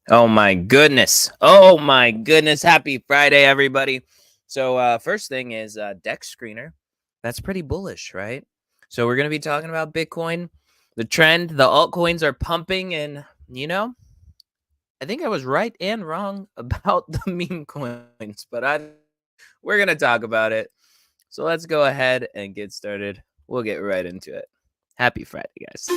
Oh my goodness. Oh my goodness. Happy Friday, everybody. So first thing is Dex Screener. That's pretty bullish, right? So we're going to be talking about Bitcoin, the trend, the altcoins are pumping, and I think I was right and wrong about the meme coins, but we're going to talk about it. So let's go ahead and get started. We'll get right into it. Happy Friday, guys.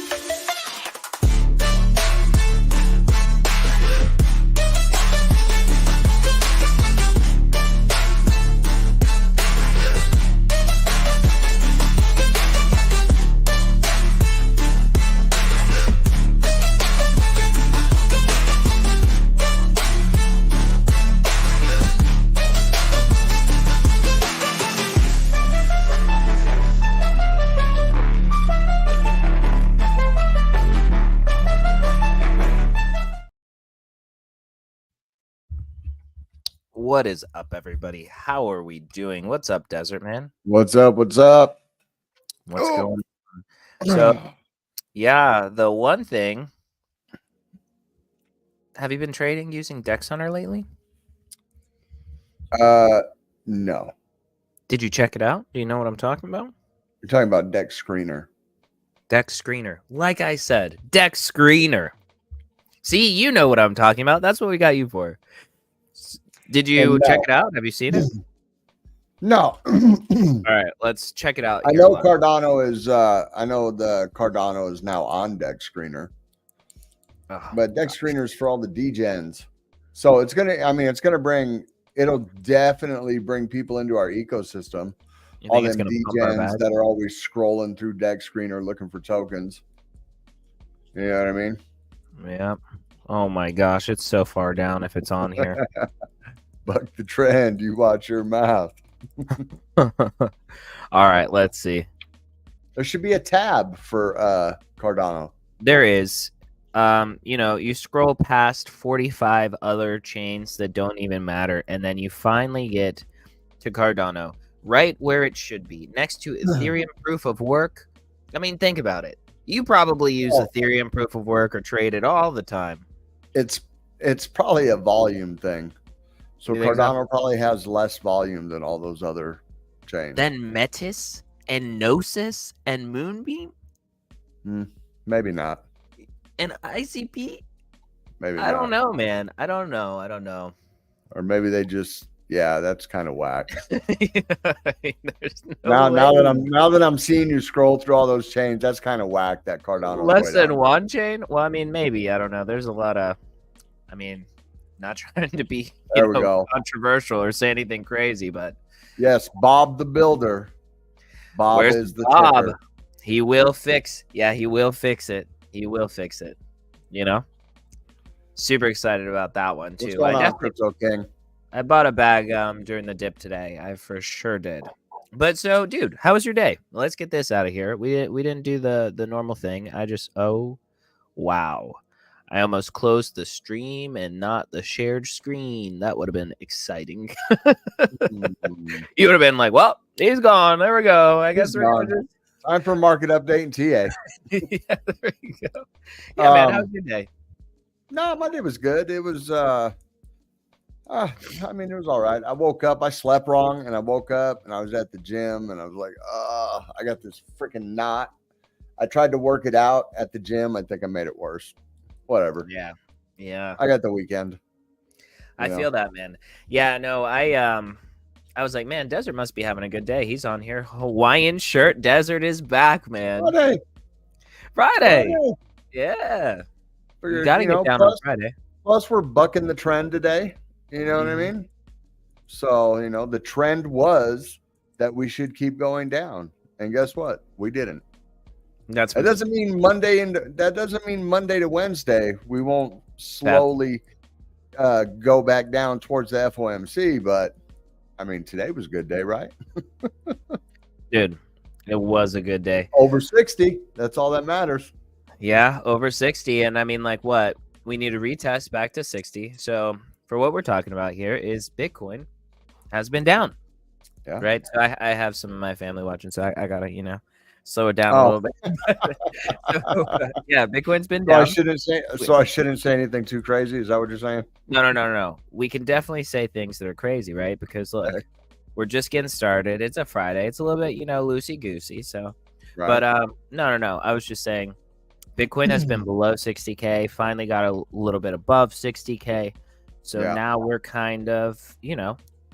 What is up, everybody? How are we doing? What's up, Desert Man? What's up? What's up? What's going on? So, yeah, the one thing. Have you been trading using Dex Hunter lately? No. Did you check it out? Do you know what I'm talking about? You're talking about Dex Screener. Dex Screener. Like I said, Dex Screener. See, you know what I'm talking about. That's what we got you for. Did you check it out? Have you seen it? No. All right, let's check it out. I know Cardano is. I know the Cardano is now on Dex Screener, but Dex Screener is for all the degens. So it's gonna. I mean, it's gonna bring. It'll definitely bring people into our ecosystem. All them degens that are always scrolling through Dex Screener looking for tokens. You know what I mean? Yeah. Oh my gosh, it's so far down if it's on here. Buck the trend. You watch your mouth. All right, let's see. There should be a tab for Cardano. There is. You scroll past 45 other chains that don't even matter, and then you finally get to Cardano, right where it should be, next to Ethereum proof of work. I mean, think about it. You probably use Ethereum proof of work or trade it all the time. It's probably a volume thing. So Cardano probably has less volume than all those other chains. Then Metis and Gnosis and Moonbeam? Maybe not. And ICP? Maybe I don't know, man. I don't know. Or maybe they just, yeah, that's kind of whack. Now that I'm seeing you scroll through all those chains, that's kind of whack, that Cardano. Less than one chain? Well, I mean, maybe. I don't know. There's a lot of, not trying to be controversial or say anything crazy, but yes, Bob the Builder. Bob is the Bob. ticker. He will fix. Yeah, he will fix it. He will fix it. Super excited about that one too. What's going on, Crypto King? I bought a bag during the dip today. I for sure did. But so, dude, how was your day? Let's get this out of here. We didn't do the normal thing. Wow. I almost closed the stream and not the shared screen. That would have been exciting. You would have been like, well, he's gone. There we go. I guess we're going to time for market update and TA. Yeah, there you go. Yeah, man, how's your day? No, my day was good. It was, it was all right. I woke up, I slept wrong, and I woke up and I was at the gym and I was like, I got this freaking knot. I tried to work it out at the gym. I think I made it worse. Whatever. Yeah. I got the weekend. I feel that, man. Yeah, no, I was like, man, Desert must be having a good day. He's on here. Hawaiian shirt. Desert is back, man. Friday. Yeah. You gotta get down on Friday. Plus, we're bucking the trend today. You know what I mean? So, the trend was that we should keep going down. And guess what? We didn't. That doesn't mean Monday to Wednesday we won't slowly go back down towards the FOMC, but I mean, today was a good day, right? Dude, it was a good day. Over 60. That's all that matters. Yeah, over 60. And I mean, like what? We need to retest back to 60. So for what we're talking about here is Bitcoin has been down. Yeah. Right. So I have some of my family watching, so I gotta, slow it down a little bit. So, yeah, Bitcoin's been down. So I shouldn't say anything too crazy. Is that what you're saying? No. We can definitely say things that are crazy, right? Because look, we're just getting started. It's a Friday. It's a little bit, loosey goosey. So, right. But no. I was just saying, Bitcoin has been below 60K. Finally got a little bit above 60K. So now we're kind of,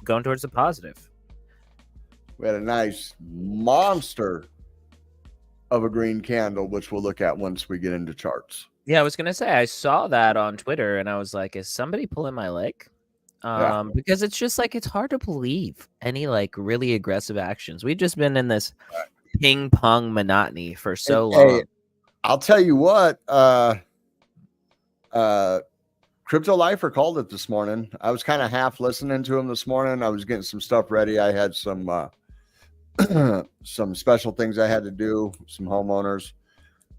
going towards the positive. We had a nice monster of a green candle, which we'll look at once we get into charts. Yeah, I was gonna say I saw that on Twitter, and I was like, "Is somebody pulling my leg?" Because it's just like it's hard to believe any like really aggressive actions. We've just been in this ping pong monotony for so long. Hey, I'll tell you what. Crypto Lifer called it this morning. I was kind of half listening to him this morning. I was getting some stuff ready. I had some some special things I had to do, some homeowners,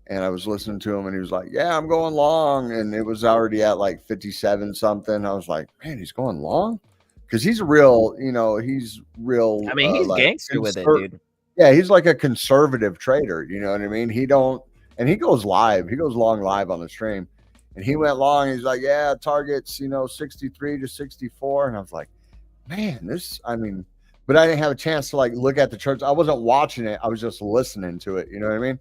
and I was listening to him, and he was like, "Yeah, I'm going long," and it was already at like 57 something. I was like, "Man, he's going long," because he's real. He's real. I mean, he's gangster with it, dude. Yeah, he's like a conservative trader. You know what I mean? He goes live. He goes long live on the stream. And he went long. He's like, yeah, targets, 63 to 64. And I was like, man, but I didn't have a chance to like look at the charts. I wasn't watching it. I was just listening to it. You know what I mean?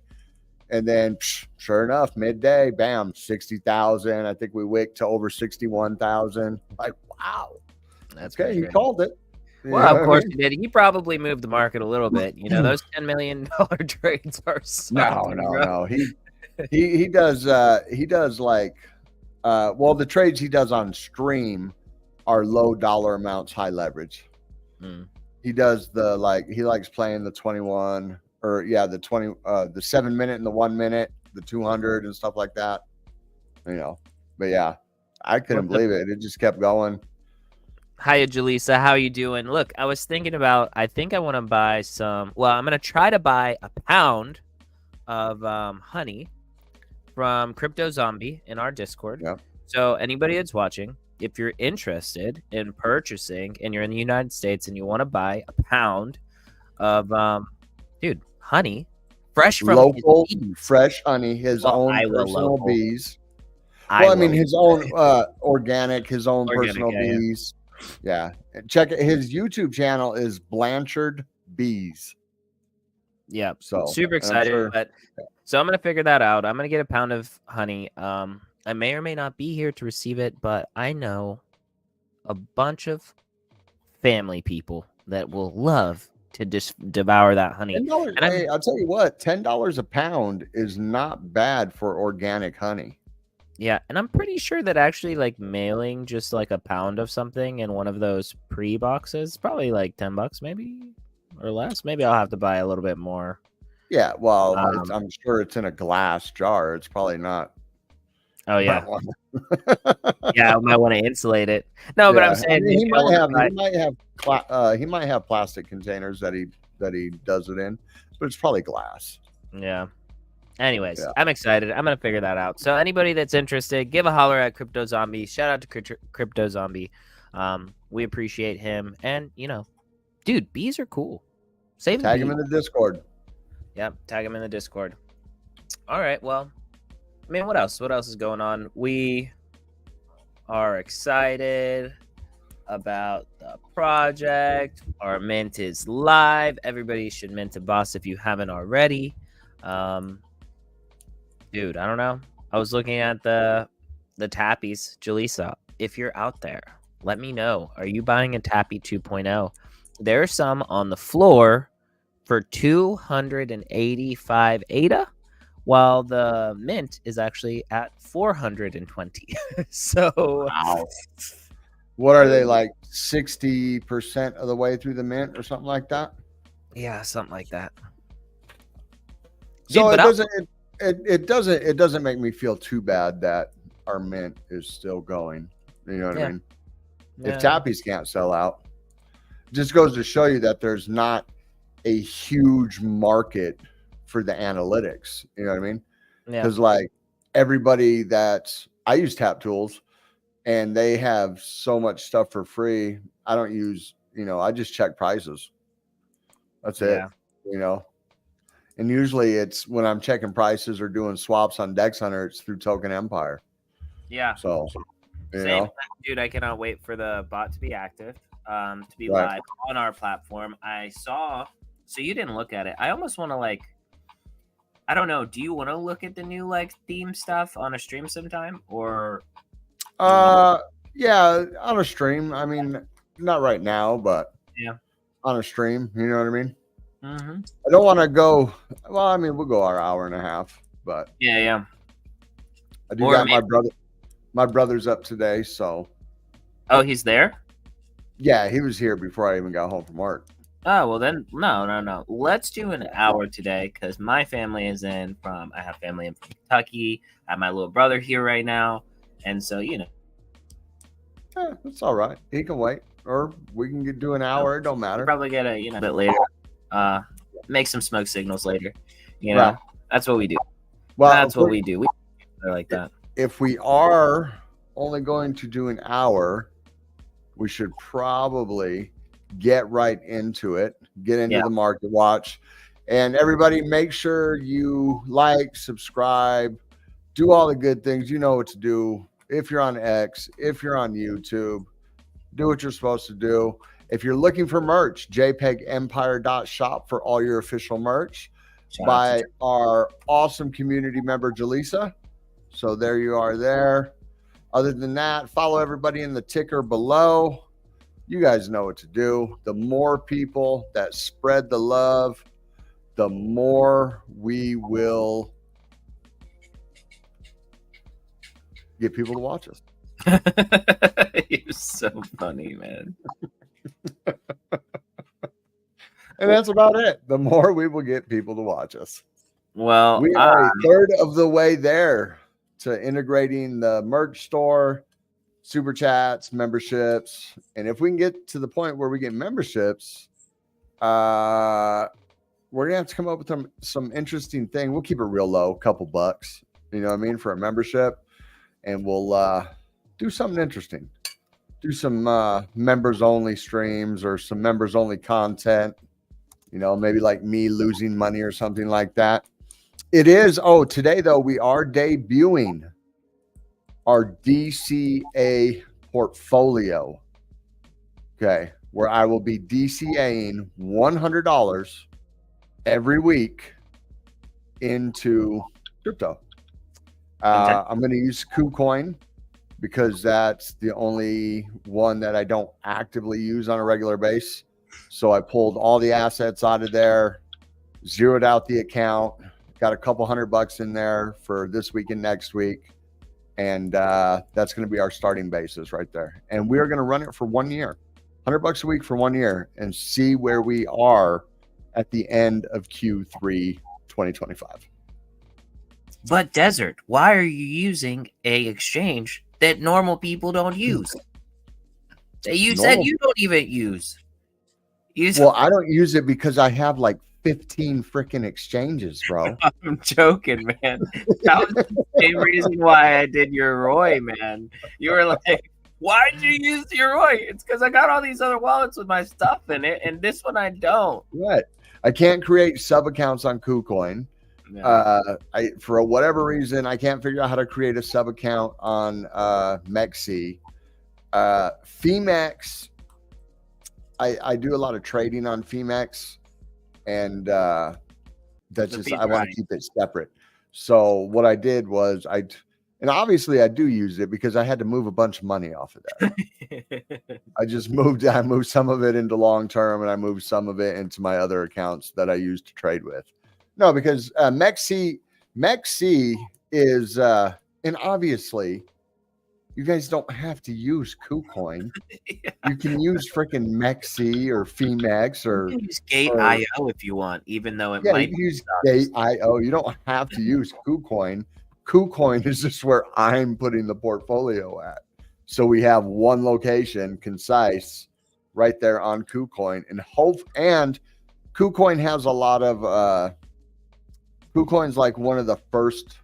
And then sure enough, midday, bam, 60,000. I think we wicked to over 61,000. Like, wow. That's okay. He called it. Well, of course he did. He probably moved the market a little bit. Those $10 million trades are no. He does like the trades he does on stream are low dollar amounts, high leverage. He does he likes playing the 21 or the 20 the 7 minute and the 1 minute, the 200 and stuff like that. But yeah, I couldn't believe it. It just kept going. Hiya, Jaleesa. How you doing? Look, I was thinking about, I think I want to buy I'm going to try to buy a pound of honey from Crypto Zombie in our Discord. Yep. So anybody that's watching, if you're interested in purchasing and you're in the United States and you want to buy a pound of, honey, fresh from local, fresh honey, his own personal bees. His own organic, his own personal bees. Yeah. Check it. His YouTube channel is Blanchard Bees. Yeah. So super excited. So I'm going to figure that out. I'm going to get a pound of honey. I may or may not be here to receive it, but I know a bunch of family people that will love to just devour that honey. Hey, I'll tell you what, $10 a pound is not bad for organic honey. Yeah, and I'm pretty sure that actually like mailing just like a pound of something in one of those pre-boxes, probably like $10 maybe or less. Maybe I'll have to buy a little bit more. Yeah, well, I'm sure it's in a glass jar. It's probably not. Oh yeah. Yeah, I might want to insulate it. No, but I'm saying he might have plastic containers that he does it in, but it's probably glass. Yeah. Anyways, I'm excited. I'm gonna figure that out. So anybody that's interested, give a holler at Crypto Zombie. Shout out to Crypto Zombie. We appreciate him, and dude, bees are cool. Tag him in the Discord. Yep, tag him in the Discord. All right, well, I mean, what else? What else is going on? We are excited about the project. Our mint is live. Everybody should mint a boss if you haven't already. Dude, I don't know. I was looking at the tappies. Jaleesa, if you're out there, let me know. Are you buying a tappy 2.0? There are some on the floor for 285 ADA, while the mint is actually at 420. So, wow. What are they, like 60% of the way through the mint or something like that? Yeah, something like that. So it doesn't make me feel too bad that our mint is still going. You know what I mean? Yeah. If tappies can't sell out, it just goes to show you that there's not a huge market for the analytics. You know what I mean? Yeah. Because like everybody I use Tap Tools and they have so much stuff for free. I don't use, I just check prices. That's it. And usually it's when I'm checking prices or doing swaps on Dex Hunter, it's through Token Empire. Yeah. So, same, dude. I cannot wait for the bot to be active, to be live on our platform. I saw. So you didn't look at it. I almost want to I don't know. Do you want to look at the new theme stuff on a stream sometime, or? Yeah, on a stream. I mean, not right now, but yeah, on a stream. You know what I mean? Mm-hmm. I don't want to go. Well, I mean, we'll go our hour and a half, but yeah. I do got my brother. My brother's up today, so. Oh, he's there? Yeah, he was here before I even got home from work. Oh, well then, no. Let's do an hour today because my family is I have family in Kentucky. I have my little brother here right now. And so, Yeah, that's all right. He can wait. Or we can do an hour. It don't matter. We'll probably get a bit later. Make some smoke signals later. That's what we do. Well, that's what we do. We like that. If we are only going to do an hour, we should probably get right into it, get into the market watch. And everybody, make sure you like, subscribe, do all the good things. You know what to do. If you're on X, if you're on YouTube, do what you're supposed to do. If you're looking for merch, jpegempire.shop for all your official merch by our awesome community member, Jaleesa. So there you are there. Other than that, follow everybody in the ticker below. You guys know what to do. The more people that spread the love, the more we will get people to watch us. You're so funny, man. And that's about it. The more we will get people to watch us. Well, we are a third of the way there to integrating the merch store, super chats, memberships. And if we can get to the point where we get memberships, we're going to have to come up with some interesting thing. We'll keep it real low, a couple bucks, you know what I mean, for a membership. And we'll do something interesting. Do some members only streams or some members only content, maybe like me losing money or something like that. It is. Oh, today though, we are debuting our DCA portfolio. Okay. Where I will be DCAing $100 every week into crypto. I'm going to use KuCoin because that's the only one that I don't actively use on a regular basis. So I pulled all the assets out of there, zeroed out the account, got a couple $100 in there for this week and next week. And that's going to be our starting basis right there. And we're going to run it for 1 year, $100 a week for 1 year, and see where we are at the end of Q3 2025. But Desert, why are you using a exchange that normal people don't use? That you said you don't even use. Well, I don't use it because I have like 15 freaking exchanges, bro. I'm joking, man. That was the same reason why I did your Roy, man. You were like, why'd you use your Roy? It's because I got all these other wallets with my stuff in it, and this one I don't. Right. I can't create sub accounts on KuCoin. No. For whatever reason, I can't figure out how to create a sub account on MEXC. FEMEX, I do a lot of trading on FEMEX, and that's just, I want to keep it separate. So what I did was and obviously I do use it because I had to move a bunch of money off of that. I moved some of it into long term, and I moved some of it into my other accounts that I use to trade with. No, because MEXC is, and obviously, you guys don't have to use KuCoin. Yeah. You can use freaking MEXC or FEMEX or use Gate.io if you want, even though it might use Gate.io. You don't have to use KuCoin. KuCoin is just where I'm putting the portfolio at. So we have one location, concise, right there on KuCoin, and KuCoin has a lot of. KuCoin's like one of the first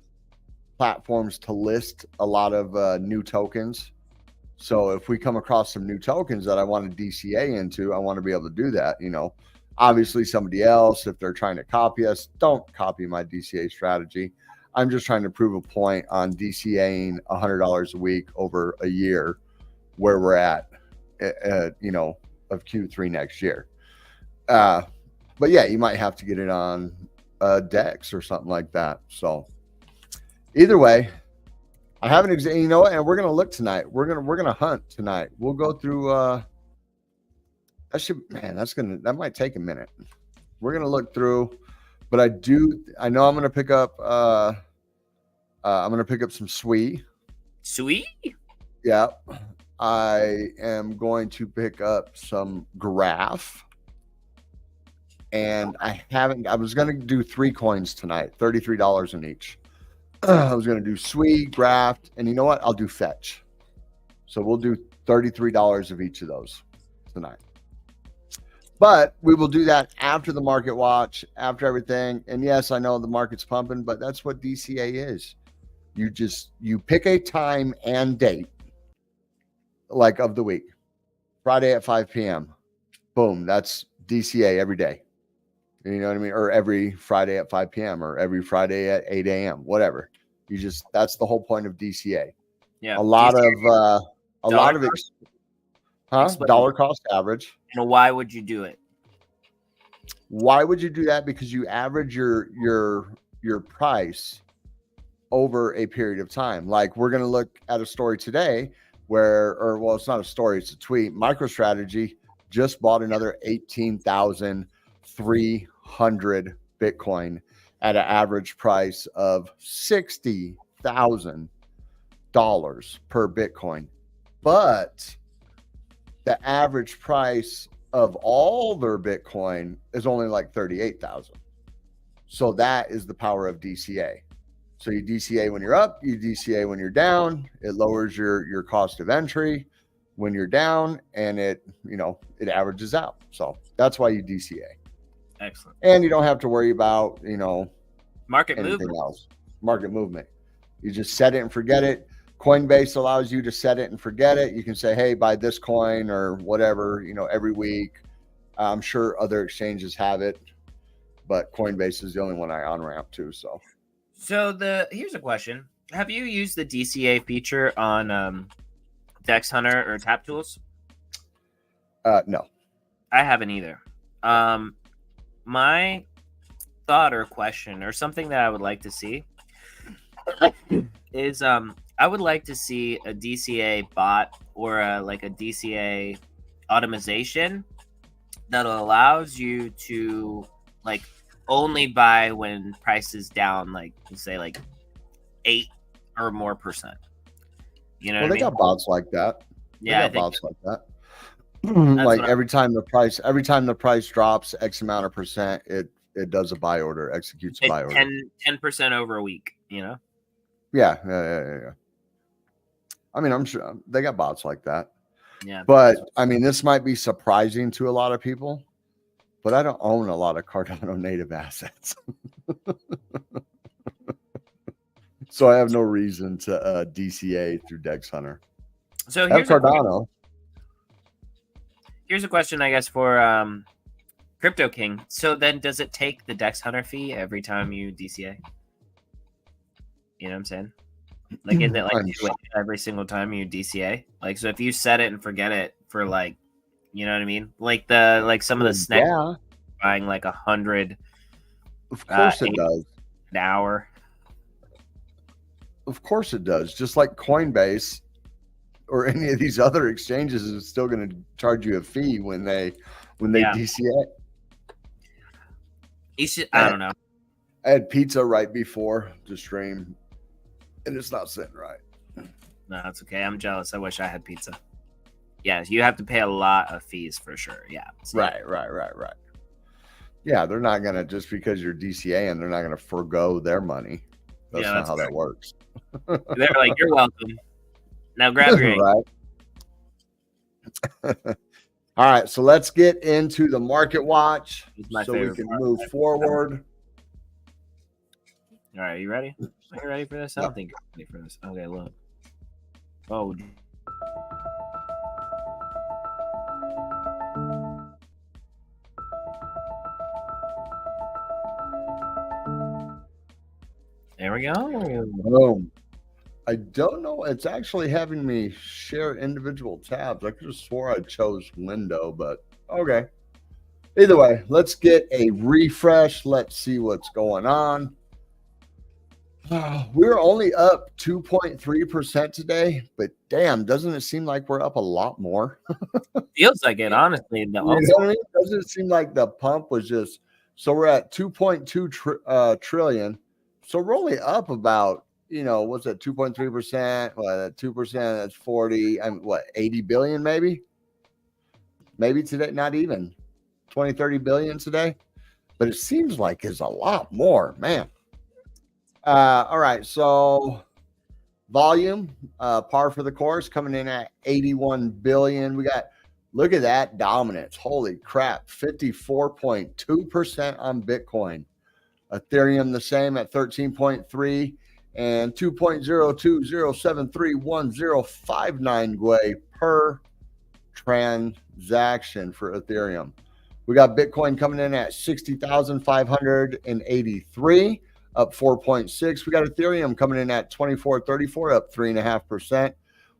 platforms to list a lot of new tokens. So if we come across some new tokens that I want to DCA into, I want to be able to do that. Obviously, somebody else, if they're trying to copy us, don't copy my DCA strategy. I'm just trying to prove a point on DCAing $100 a week over a year, where we're at, you know, of Q3 next year. But yeah, you might have to get it on DEX or something like that. So either way, I have an exam. You know what? And we're gonna look tonight. We're gonna hunt tonight. We'll go through. That might take a minute. We're gonna look through, but I know I'm gonna pick up. I'm gonna pick up some SWE. SWE? Yeah. I am going to pick up some Graph. And I was going to do 3 coins tonight, $33 in each. I was going to do SWE, Graph, and you know what? I'll do Fetch. So we'll do $33 of each of those tonight. But we will do that after the market watch, after everything. And yes, I know the market's pumping, but that's what DCA is. You pick a time and date, like of the week. Friday at 5 p.m. Boom, that's DCA every day. You know what I mean? Or every Friday at 5 p.m. or every Friday at 8 a.m. Whatever. That's the whole point of DCA. Yeah. A lot of dollar cost average. And why would you do it? Why would you do that? Because you average your price over a period of time. Like we're going to look at a story today it's not a story, it's a tweet. MicroStrategy just bought another 18,300 Bitcoin at an average price of $60,000 per Bitcoin. But the average price of all their Bitcoin is only like 38,000. So that is the power of DCA. So you DCA when you're up, you DCA when you're down. It lowers your cost of entry when you're down, and it averages out. So that's why you DCA. Excellent. And you don't have to worry about, market anything else. Market movement. You just set it and forget it. Coinbase allows you to set it and forget it. You can say, hey, buy this coin or whatever, every week. I'm sure other exchanges have it, but Coinbase is the only one I on-ramp to. So here's a question. Have you used the DCA feature on Dex Hunter or Tap Tools? No. I haven't either. My thought or question or something that I would like to see is I would like to see a DCA bot or a DCA automation that allows you to only buy when price is down, say 8 or more %. You know, well, they got bots like that. Yeah, they got bots like that. Like every time the price drops X amount of %, it does a buy order, executes a buy order. 10% over a week. Yeah. I mean, I'm sure they got bots like that. Yeah. But I mean, this might be surprising to a lot of people, but I don't own a lot of Cardano native assets. So I have no reason to DCA through Dex Hunter. So here's Cardano. Here's a question, I guess, for Crypto King. So then does it take the Dex Hunter fee every time you DCA? You know what I'm saying? Is it every single time you DCA? So if you set it and forget it for you know what I mean? Some of the snacks buying 100. Of course it does. An hour. Of course it does. Just like Coinbase or any of these other exchanges is still going to charge you a fee when they DCA. I don't know. I had pizza right before the stream, and it's not sitting right. No, it's okay. I'm jealous. I wish I had pizza. Yeah, you have to pay a lot of fees for sure. Yeah. So. Right. Yeah, they're not going to, just because you're DCAing, they're not going to forego their money. That's not how that works. They're like, you're welcome. Now grab your right. All right, so let's get into the market watch so we can move forward. All right, you ready? Are you ready for this? I don't think you're ready for this. Okay, look. Oh. There we go. Boom. I don't know. It's actually having me share individual tabs. I could have swore I chose window, but okay. Either way, let's get a refresh. Let's see what's going on. We're only up 2.3% today, but damn, doesn't it seem like we're up a lot more? Feels like it, honestly. You know what I mean? Doesn't it seem like the pump was just so we're at 2.2 trillion. So we're only up about, what's that, 2.3%? Well, that 2%, that's 40, 80 billion maybe? Maybe today, not even 20, 30 billion today. But it seems like it's a lot more, man. All right, so volume, par for the course, coming in at 81 billion. We got, look at that dominance. Holy crap, 54.2% on Bitcoin. Ethereum the same at 13.3 and 2.020731059 GUI per transaction for Ethereum. We got Bitcoin coming in at 60,583, up 4.6. We got Ethereum coming in at 2434, up 3.5%.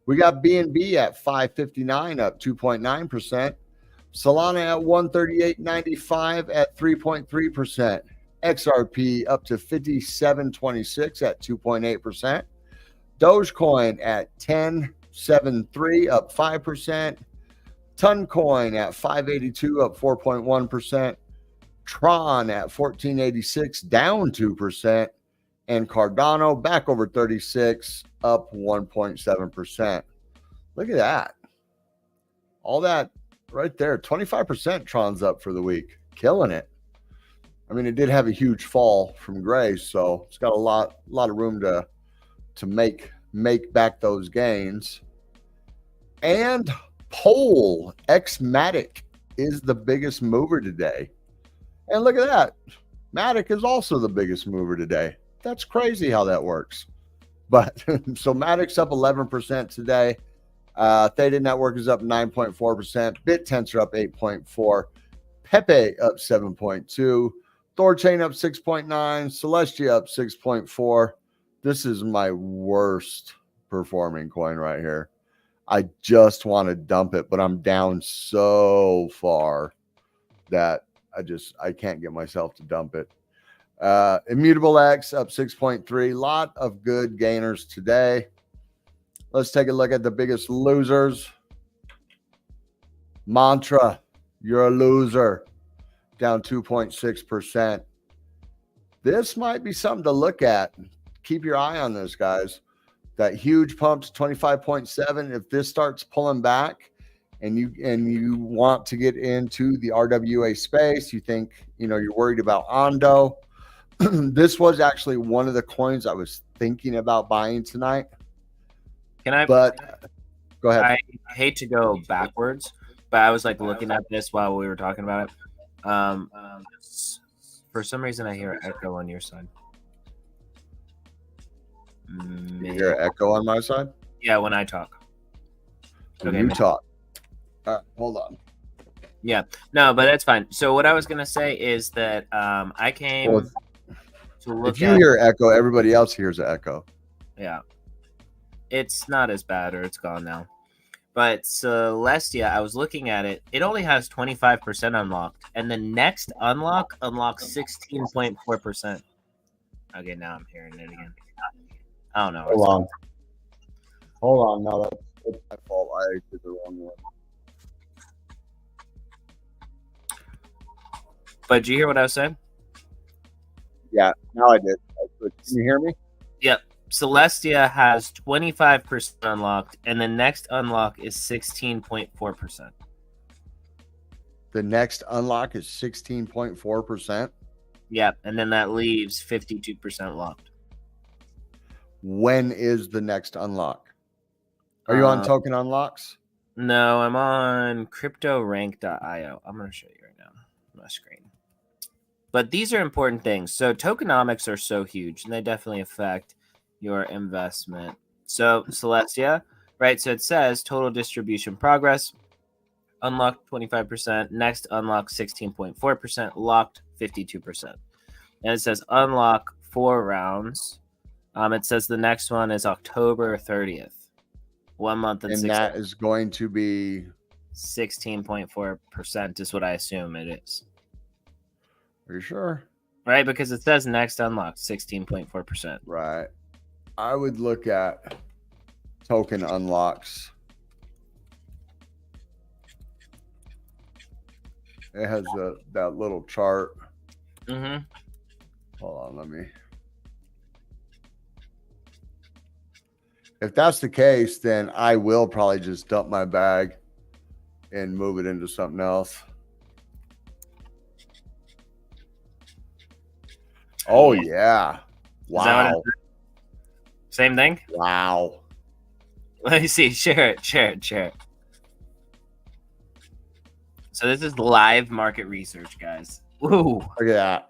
We got BNB at 559, up 2.9%. Solana at 138.95 at 3.3%. XRP up to 57.26 at 2.8%. Dogecoin at 10.73, up 5%. Toncoin at 582, up 4.1%. Tron at 1486, down 2%. And Cardano back over 36, up 1.7%. Look at that. All that right there. 25% Tron's up for the week. Killing it. I mean, it did have a huge fall from Grace, so it's got a lot of room to make back those gains. And Pole X Matic is the biggest mover today. And look at that. Matic is also the biggest mover today. That's crazy how that works. But so Matic's up 11% today. Theta Network is up 9.4%. BitTensor up 8.4%. Pepe up 7.2%. Thorchain up 6.9%. Celestia up 6.4%. This is my worst performing coin right here. I just want to dump it, but I'm down so far that I can't get myself to dump it. Immutable X up 6.3%. Lot of good gainers today. Let's take a look at the biggest losers. Mantra, you're a loser. Down 2.6%. This might be something to look at. Keep your eye on this, guys. That huge pump to 25.7. If this starts pulling back and you want to get into the RWA space, you think, you're worried about Ondo. This was actually one of the coins I was thinking about buying tonight. But go ahead. I hate to go backwards, but I was looking at this while we were talking about it. For some reason, I hear an echo on your side. You hear an echo on my side? Yeah, when I talk. When you talk. All right, hold on. Yeah, no, but that's fine. So what I was gonna say is that I came to look. If you hear echo, everybody else hears an echo. Yeah, it's not as bad, or it's gone now. But Celestia, I was looking at it. It only has 25% unlocked, and the next unlocks 16.4%. Okay, now I'm hearing it again. I don't know. Hold on. No, that's my fault. I did the wrong one. But did you hear what I was saying? Yeah, now I did. Can you hear me? Yep. Celestia has 25% unlocked, and the next unlock is 16.4%. The next unlock is 16.4%? Yep, and then that leaves 52% locked. When is the next unlock? Are you on token unlocks? No, I'm on CryptoRank.io. I'm going to show you right now on my screen. But these are important things. So tokenomics are so huge, and they definitely affect your investment. So Celestia, right? So it says total distribution progress, unlocked 25%, next unlock 16.4%, locked 52%. And it says unlock 4 rounds, It says the next one is October 30th. 1 month and 6 that is going to be 16.4% is what I assume it is. Are you sure? Right, because it says next unlock 16.4%. Right. I would look at token unlocks. It has that little chart. Mm-hmm. Hold on, let me. If that's the case, then I will probably just dump my bag and move it into something else. Oh, yeah. Wow. Same thing? Wow. Let me see. Share it. So this is live market research, guys. Ooh. Look at that.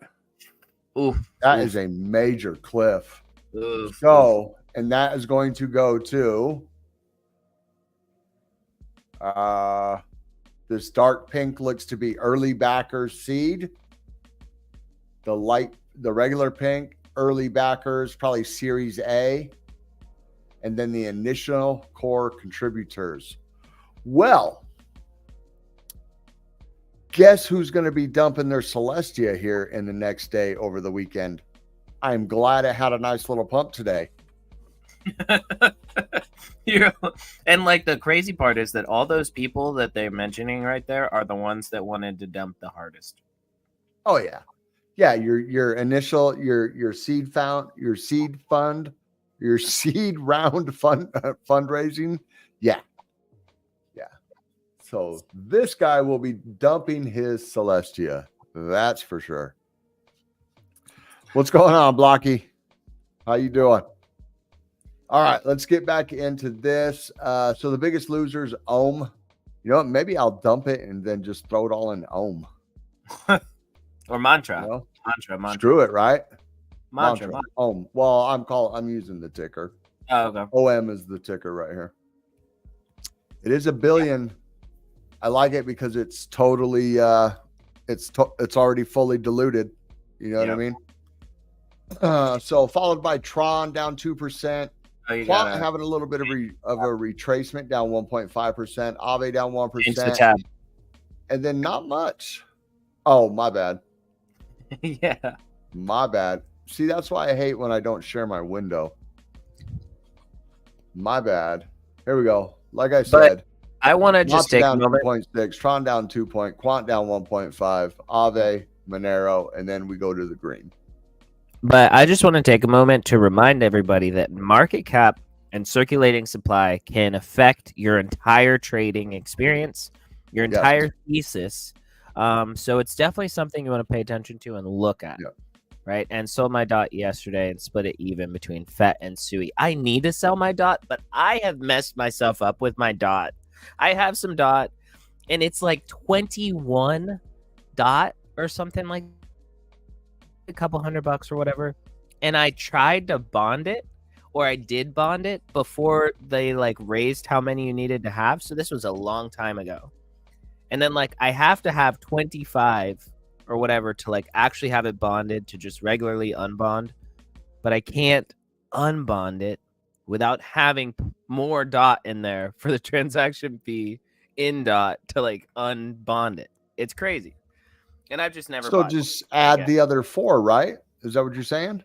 Ooh. That is a major cliff. Ooh. So, and that is going to go to this dark pink looks to be early backers seed. The regular pink, early backers, probably Series A. And then the initial core contributors. Well, guess who's going to be dumping their Celestia here in the next day over the weekend? I'm glad it had a nice little pump today. And like the crazy part is that all those people that they're mentioning right there are the ones that wanted to dump the hardest. Oh yeah. Yeah, your initial your seed round fundraising. Yeah. So this guy will be dumping his Celestia. That's for sure. What's going on, Blocky? How you doing? All right, let's get back into this. So the biggest losers, Ohm. You know what? Maybe I'll dump it and then just throw it all in Ohm. Or Mantra. You know? Mantra. Screw it, right? Mantra. Ohm. Well, I'm using the ticker. Oh, okay. OM is the ticker right here. It is $1 billion. I like it because it's totally it's already fully diluted. You know what I mean? So followed by Tron down 2%. Quant having a little bit of a retracement down 1.5%. Aave down 1%. And then not much. Oh, my bad. Yeah. My bad. See, that's why I hate when I don't share my window. My bad. Here we go. Like I said, I want to just take a moment. 2.6, Tron down 2 point, Quant down 1.5, Aave, Monero, and then we go to the green. But I just want to take a moment to remind everybody that market cap and circulating supply can affect your entire trading experience, your entire thesis. So it's definitely something you want to pay attention to and look at. Right? And sold my DOT yesterday and split it even between FET and SUI. I need to sell my DOT, but I have messed myself up with my DOT. I have some DOT, and it's like 21 DOT or something, like a couple $100 or whatever. And I tried to bond it, or I did bond it before they like raised how many you needed to have. So this was a long time ago. And then like I have to have 25 or whatever to like actually have it bonded to just regularly unbond, but I can't unbond it without having more DOT in there for the transaction fee in DOT to like unbond it. It's crazy. And I've just never So just add the other 4, right? Is that what you're saying?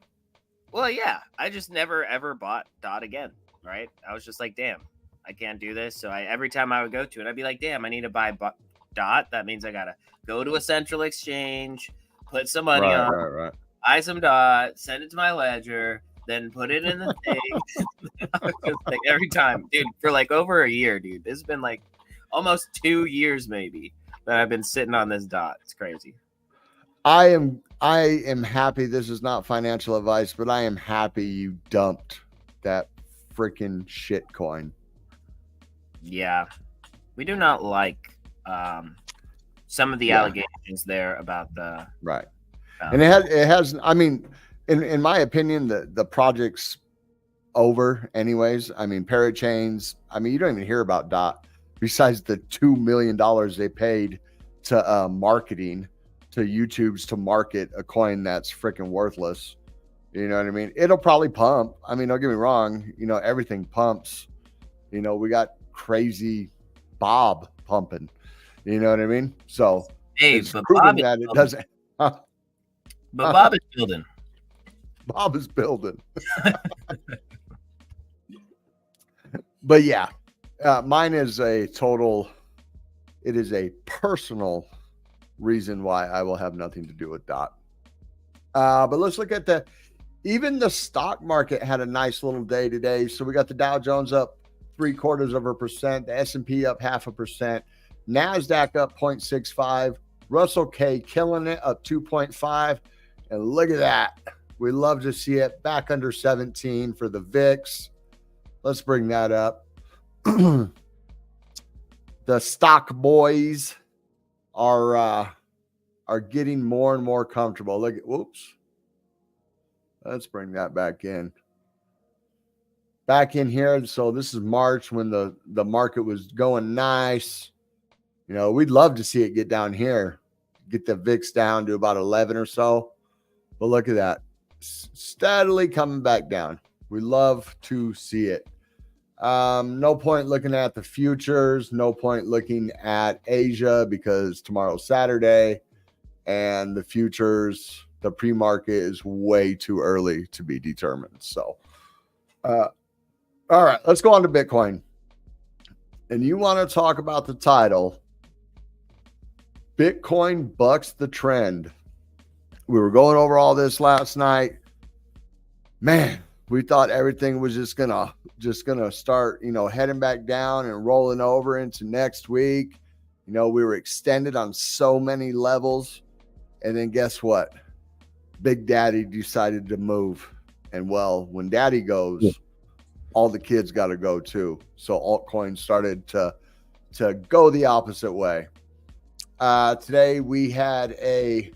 Well, yeah. I just never ever bought DOT again, right? I was just like, damn, I can't do this. So every time I would go to it, I'd be like, damn, I need to buy DOT. That means I gotta go to a central exchange, put some money on, buy some DOT, send it to my ledger, then put it in the thing. Like every time, dude, for like over a year, dude. It's been like almost 2 years maybe that I've been sitting on this DOT. It's crazy. I am happy. This is not financial advice, but I am happy you dumped that freaking shit coin. Yeah, we do not like some of the allegations there about the and it has. I mean, in my opinion, the project's over anyways. I mean, Parachains. I mean, you don't even hear about DOT besides the $2 million they paid to marketing to YouTube's to market a coin that's freaking worthless. You know what I mean? It'll probably pump. I mean, don't get me wrong. You know, everything pumps. You know, we got crazy Bob pumping. You know what I mean? So it's proven that it doesn't. But Bob is building. Bob is building. But yeah, mine is a total. It is a personal reason why I will have nothing to do with DOT. But let's look at even the stock market had a nice little day today. So we got the Dow Jones up 0.75%, the S&P up 0.5%, NASDAQ up 0.65, Russell K killing it up 2.5. And look at that. We love to see it back under 17 for the VIX. Let's bring that up. The stock boys are getting more and more comfortable. Look at, whoops. Let's bring that back in. Back in here. So this is March when the market was going nice. You know, we'd love to see it get down here, get the VIX down to about 11 or so. But look at that. Steadily coming back down. We love to see it. No point looking at the futures. No point looking at Asia because tomorrow's Saturday and the futures, the pre-market is way too early to be determined. So, all right, let's go on to Bitcoin. And you want to talk about the title, Bitcoin bucks the trend. We were going over all this last night. Man, we thought everything was just gonna start, you know, heading back down and rolling over into next week. You know, we were extended on so many levels. And then guess what? Big Daddy decided to move. And well, when Daddy goes, all the kids got to go too. So altcoins started to go the opposite way. Today we had a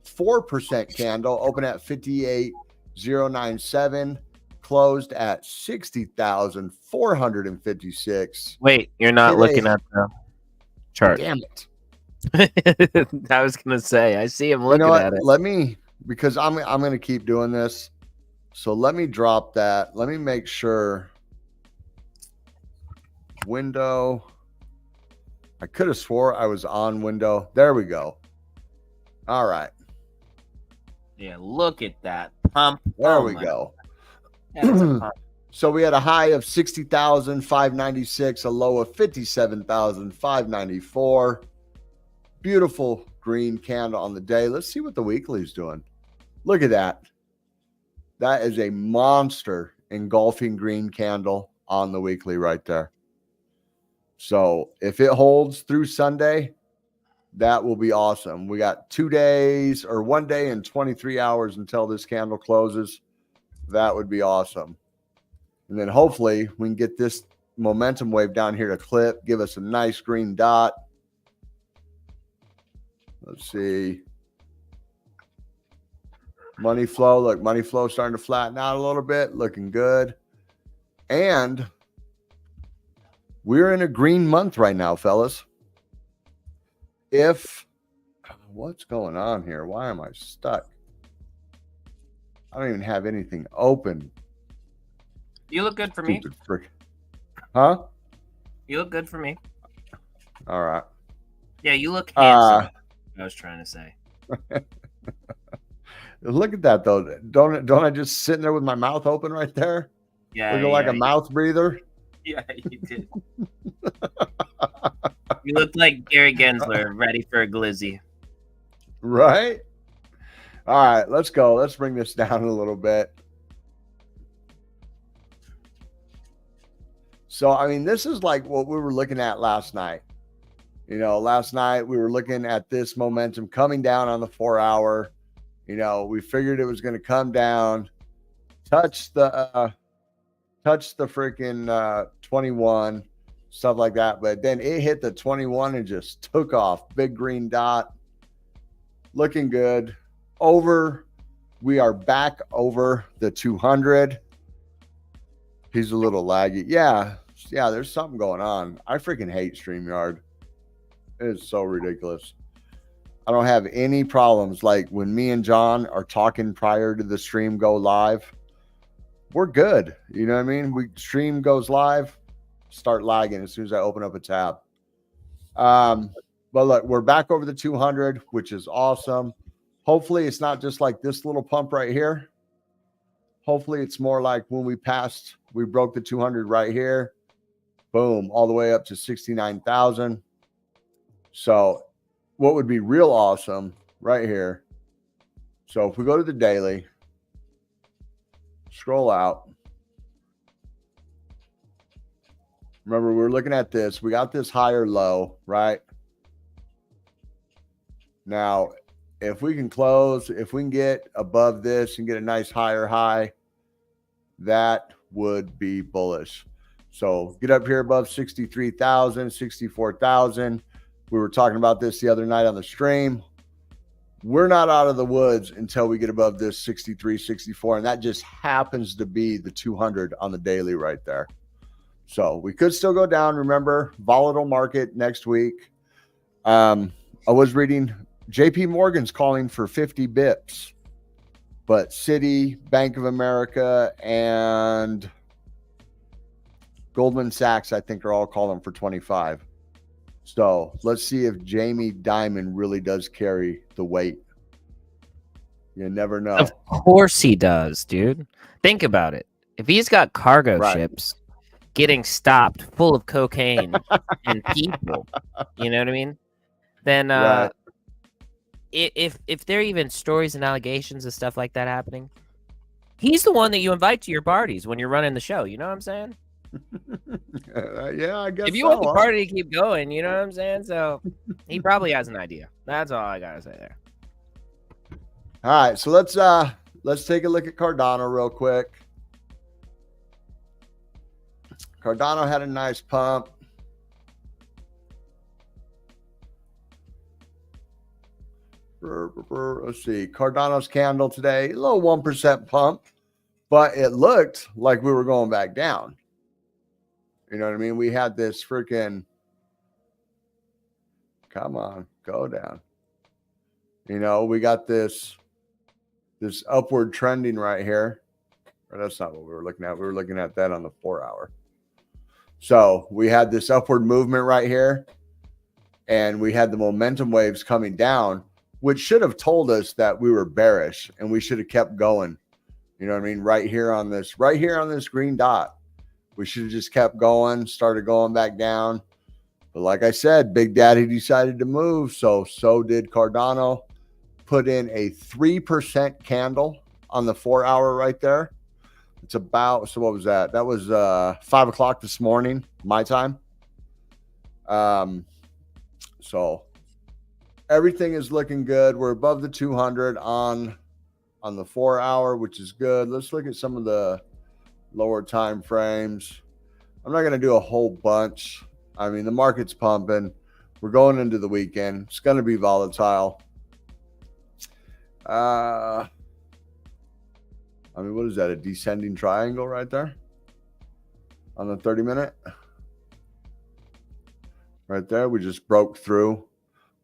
4% candle open at 58,097, closed at 60,456. Wait, you're not looking at the chart. Damn it. I was gonna say, I see him looking at it. Let me, because I'm gonna keep doing this. So let me drop that. Let me make sure. Window. I could have swore I was on window. There we go. All right. Yeah, look at that pump. There we go. So we had a high of 60,596, a low of 57,594. Beautiful green candle on the day. Let's see what the weekly is doing. Look at that. That is a monster engulfing green candle on the weekly right there. So if it holds through Sunday, that will be awesome. We got 2 days or 1 day and 23 hours until this candle closes. That would be awesome. And then hopefully we can get this momentum wave down here to clip, give us a nice green dot. Let's see. Money flow. Look, money flow starting to flatten out a little bit. Looking good. And we're in a green month right now, fellas. What's going on here? Why am I stuck? I don't even have anything open. You look good for me. Huh? You look good for me. All right. Yeah, you look handsome. I was trying to say. Look at that though. Don't I just sitting there with my mouth open right there? Yeah. Looking like a mouth breather. Yeah, you did. You look like Gary Gensler, ready for a glizzy. Right? All right, let's go. Let's bring this down a little bit. So, I mean, this is like what we were looking at last night. You know, last night we were looking at this momentum coming down on the 4 hour. You know, we figured it was going to come down, touch the freaking 21, stuff like that. But then it hit the 21 and just took off. Big green dot. Looking good. We are back over the 200. He's a little laggy. Yeah, there's something going on. I freaking hate StreamYard. It is so ridiculous. I don't have any problems. Like when me and John are talking prior to the stream go live, we're good. You know what I mean? Stream goes live, start lagging as soon as I open up a tab. But look, we're back over the 200, which is awesome. Hopefully it's not just like this little pump right here. Hopefully it's more like when we broke the 200 right here. Boom, all the way up to 69,000. So what would be real awesome right here. So if we go to the daily, scroll out. Remember, we're looking at this. We got this higher low, right? Now, if we can get above this and get a nice higher high, that would be bullish. So get up here above 63,000, 64,000. We were talking about this the other night on the stream. We're not out of the woods until we get above this 63, 64, and that just happens to be the 200 on the daily right there. So we could still go down. Remember, volatile market next week. I was reading JP Morgan's calling for 50 bips, but Citi, Bank of America, and Goldman Sachs, I think, are all calling for 25. So let's see if Jamie Dimon really does carry the weight. You never know. Of course he does, dude. Think about it. If he's got cargo ships getting stopped full of cocaine and people, you know what I mean? Then if there are even stories and allegations and stuff like that happening, he's the one that you invite to your parties when you're running the show. You know what I'm saying? Yeah, I guess if you want the party to keep going, you know what I'm saying? So he probably has an idea. That's all I gotta say there. All right, so let's take a look at Cardano real quick. Cardano had a nice pump. Let's see, Cardano's candle today, a little 1% pump, but it looked like we were going back down. You know what I mean? We had this freaking, come on, go down. You know, we got this upward trending right here. Or that's not what we were looking at. We were looking at that on the 4 hour. So we had this upward movement right here, and we had the momentum waves coming down, which should have told us that we were bearish and we should have kept going. You know what I mean? Right here on this green dot. We should have just kept going, started going back down. But like I said, Big Daddy decided to move. So did Cardano. Put in a 3% candle on the 4 hour right there. It's about, so what was that? That was 5 o'clock this morning, my time. So everything is looking good. We're above the 200 on the 4 hour, which is good. Let's look at some of the lower time frames. I'm not going to do a whole bunch. I mean, the market's pumping. We're going into the weekend. It's going to be volatile. I mean, what is that? A descending triangle right there on the 30-minute? Right there. We just broke through.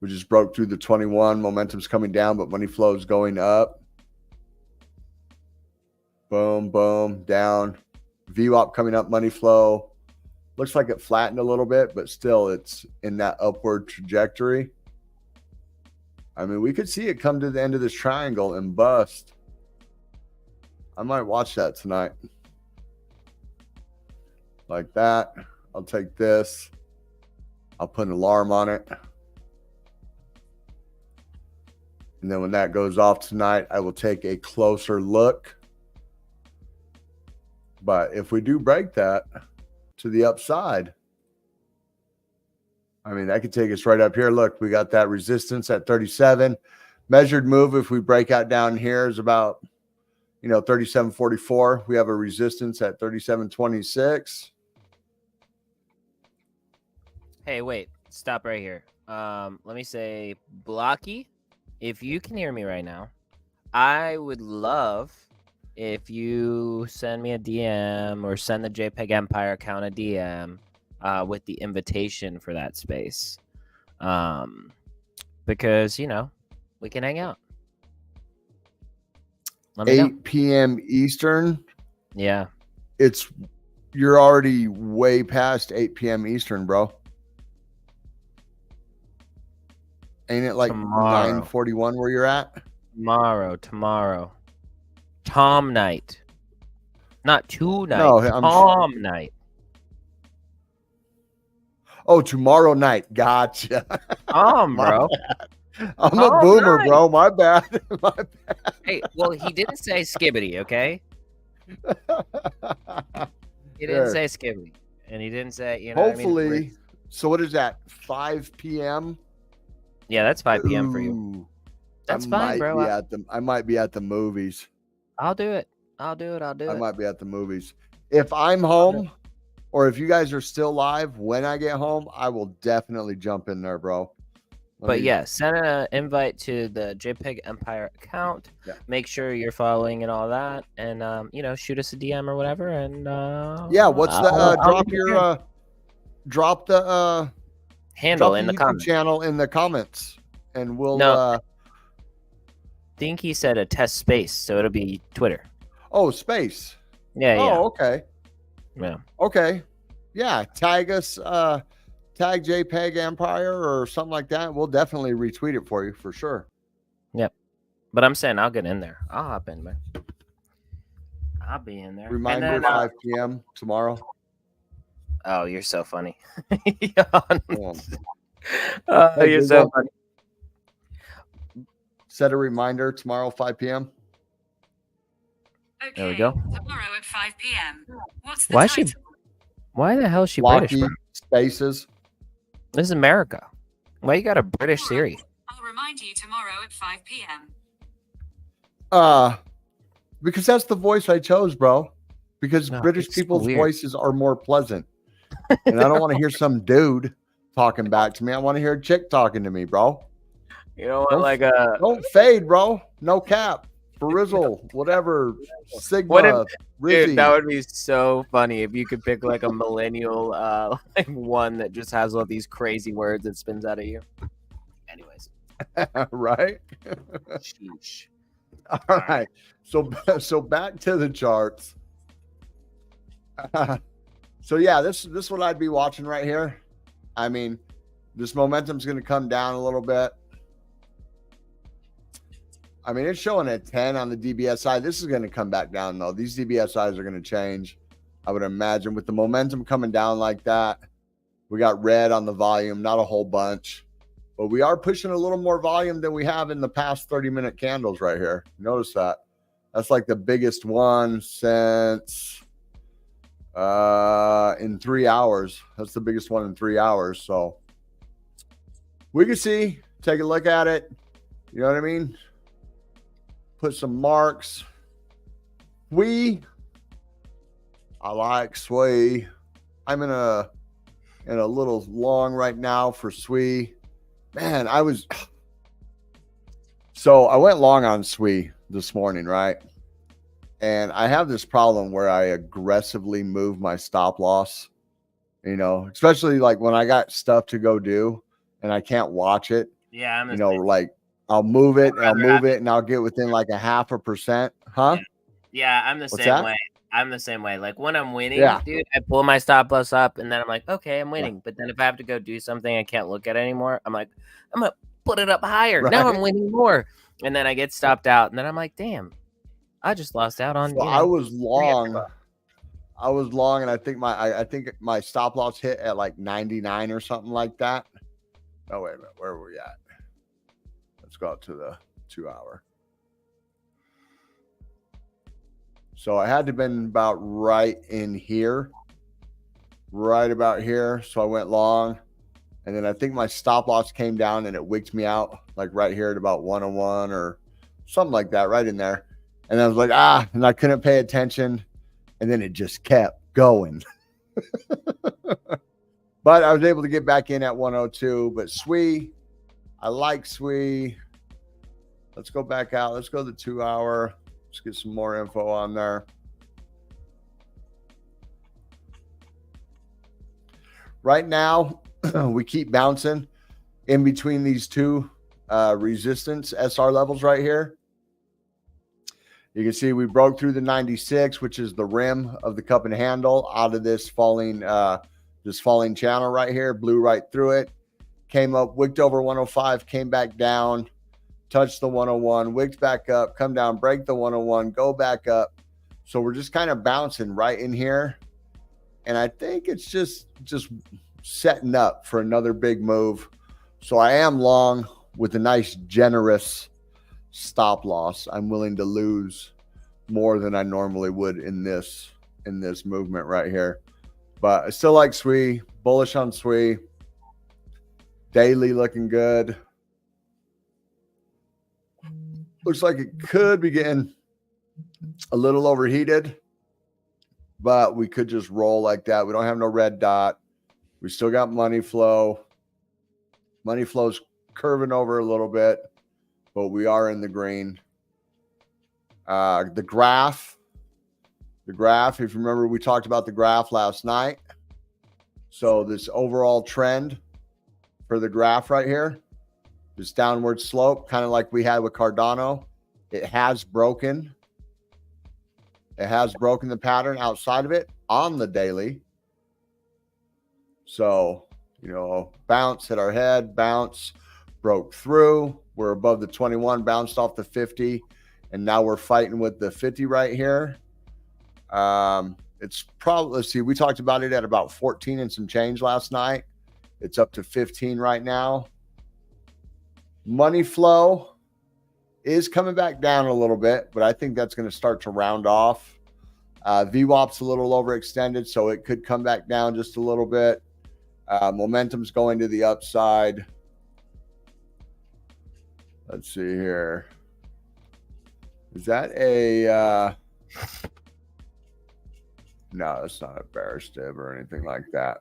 We just broke through the 21. Momentum's coming down, but money flow is going up. Boom, boom, down. VWAP coming up, money flow. Looks like it flattened a little bit, but still it's in that upward trajectory. I mean, we could see it come to the end of this triangle and bust. I might watch that tonight. Like that. I'll take this. I'll put an alarm on it. And then when that goes off tonight, I will take a closer look. But if we do break that to the upside, I mean, that could take us right up here. Look, we got that resistance at 37. Measured move, if we break out down here, is about, 37.44. We have a resistance at 37.26. Hey, wait. Stop right here. Let me say, Blocky, if you can hear me right now, I would love if you send me a DM or send the JPEG Empire account a DM with the invitation for that space. because we can hang out. Let me know. 8 p.m. Eastern. Yeah. You're already way past 8 p.m. Eastern, bro. Ain't it like 9:41 where you're at? Tomorrow. Tom night. Not tonight. No, Tom night. Oh, tomorrow night. Gotcha. Bro. I'm a boomer, bro. My bad. My bad. Hey, well, he didn't say skibbity, okay? He didn't say skibbity. And he didn't say, Hopefully. So what is that? 5 p.m.? Yeah, that's 5 p.m. for you. That's fine, bro. I might be at the movies. I'll do it. I might be at the movies. If I'm home, or if you guys are still live when I get home, I will definitely jump in there, bro. Send an invite to the Jpg Empire account. Yeah. Make sure you're following and all that, and shoot us a DM or whatever. And what's the drop the handle in the comments. Channel in the comments, and we'll. I think he said a test space, so it'll be Twitter. Oh, space. Yeah. Oh, okay. Yeah. Okay. Yeah. Tag us. Tag JPEG Empire or something like that. We'll definitely retweet it for you for sure. Yep. But I'm saying I'll get in there. I'll hop in, man. I'll be in there. Reminder, 5 p.m. tomorrow. Oh, you're so funny. You're so funny. Set a reminder tomorrow, 5 p.m. Okay, there we go. Tomorrow at 5 p.m. What's the title? Why the hell is she Locky British, bro? Spaces. This is America. Why you got a British Siri? I'll remind you tomorrow at 5 p.m. Because that's the voice I chose, bro. Because British people's voices are more pleasant. And I don't want to hear some dude talking back to me. I want to hear a chick talking to me, bro. You know what? Don't fade, bro. No cap. Frizzle, whatever. Sigma. Dude, that would be so funny if you could pick like a millennial one that just has all these crazy words that spins out of you. Anyways. Right? Sheesh. All right. So back to the charts. So yeah, this is what I'd be watching right here. I mean, this momentum's going to come down a little bit. I mean, it's showing at 10 on the DBSI. This is going to come back down, though. These DBSIs are going to change, I would imagine. With the momentum coming down like that, we got red on the volume, not a whole bunch. But we are pushing a little more volume than we have in the past 30-minute candles right here. Notice that. That's like the biggest one since in 3 hours. That's the biggest one in 3 hours. So we can see, take a look at it. You know what I mean? Put some marks. I like SWE. I'm in a little long right now for SWE. Man, so I went long on SWE this morning, right? And I have this problem where I aggressively move my stop loss, especially like when I got stuff to go do and I can't watch it. Yeah, I'm like I'll move it, and I'll get within like 0.5%. Huh? Yeah, I'm the same way. I'm the same way. Like when I'm winning, dude, I pull my stop loss up and then I'm like, okay, I'm winning. Yeah. But then if I have to go do something I can't look at anymore, I'm like, I'm going to put it up higher. Right. Now I'm winning more. And then I get stopped out. And then I'm like, damn, I just lost out on. I was long. And I think my stop loss hit at like 99 or something like that. Oh, wait a minute. Where were we at? Let's go out to the 2 hour. So I had to been about right in here, right about here. So I went long, and then I think my stop loss came down and it wicked me out like right here at about 101 or something like that, right in there. And I was like, and I couldn't pay attention. And then it just kept going. But I was able to get back in at 102. But SWE, I like SWE. Let's go back out. Let's go to the 2 hour. Let's get some more info on there. Right now, we keep bouncing in between these two resistance SR levels right here. You can see we broke through the 96, which is the rim of the cup and handle, out of this falling channel right here, blew right through it, came up, wicked over 105, came back down, touched the 101, wicked back up, come down, break the 101, go back up. So we're just kind of bouncing right in here. And I think it's just setting up for another big move. So I am long with a nice generous stop loss. I'm willing to lose more than I normally would in this movement right here. But I still like SWI, bullish on SWI. Daily looking good. Looks like it could be getting a little overheated, but we could just roll like that. We don't have no red dot. We still got money flow. Money flow's curving over a little bit, but we are in the green. The graph, if you remember, we talked about the graph last night. So this overall trend for the graph right here, this downward slope, kind of like we had with Cardano, it has broken. It has broken the pattern outside of it on the daily. So, you know, bounce, hit our head, bounce, broke through. We're above the 21, bounced off the 50, and now we're fighting with the 50 right here. It's probably, let's see, we talked about it at about 14 and some change last night. It's up to 15 right now. Money flow is coming back down a little bit, but I think that's going to start to round off. VWAP's a little overextended, so it could come back down just a little bit. Momentum's going to the upside. Let's see here. Is that a... no, that's not a bearish dip or anything like that.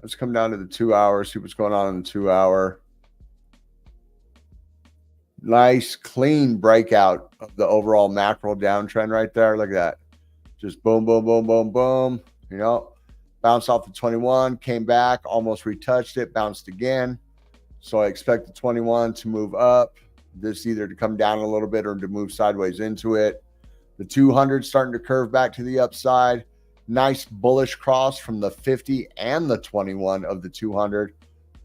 Let's come down to the 2 hours, see what's going on in the 2 hour. Nice, clean breakout of the overall macro downtrend right there. Look at that. Just boom, boom, boom, boom, boom. You know, bounced off the 21, came back, almost retouched it, bounced again. So I expect the 21 to move up. This either to come down a little bit or to move sideways into it. The 200 starting to curve back to the upside. Nice bullish cross from the 50 and the 21 of the 200.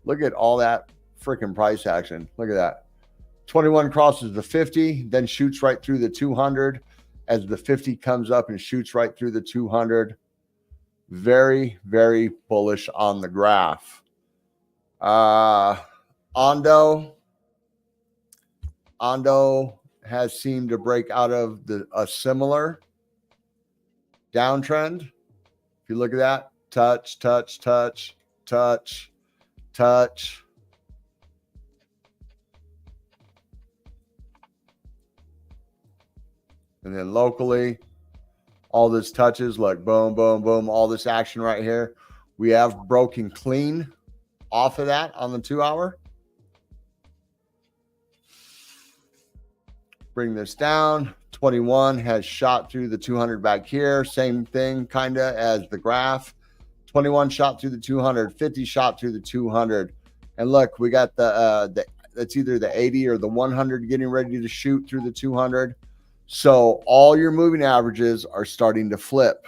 Look at all that freaking price action. Look at that. 21 crosses the 50, then shoots right through the 200 as the 50 comes up and shoots right through the 200. Very, very bullish on the graph. Ondo has seemed to break out of a similar downtrend. If you look at that, touch, touch, touch, touch, touch. And then locally, all this touches, like boom, boom, boom, all this action right here. We have broken clean off of that on the 2 hour. Bring this down. 21 has shot through the 200 back here. Same thing kind of as the graph. 21 shot through the 200. 50 shot through the 200. And look, we got that's either the 80 or the 100 getting ready to shoot through the 200. So all your moving averages are starting to flip.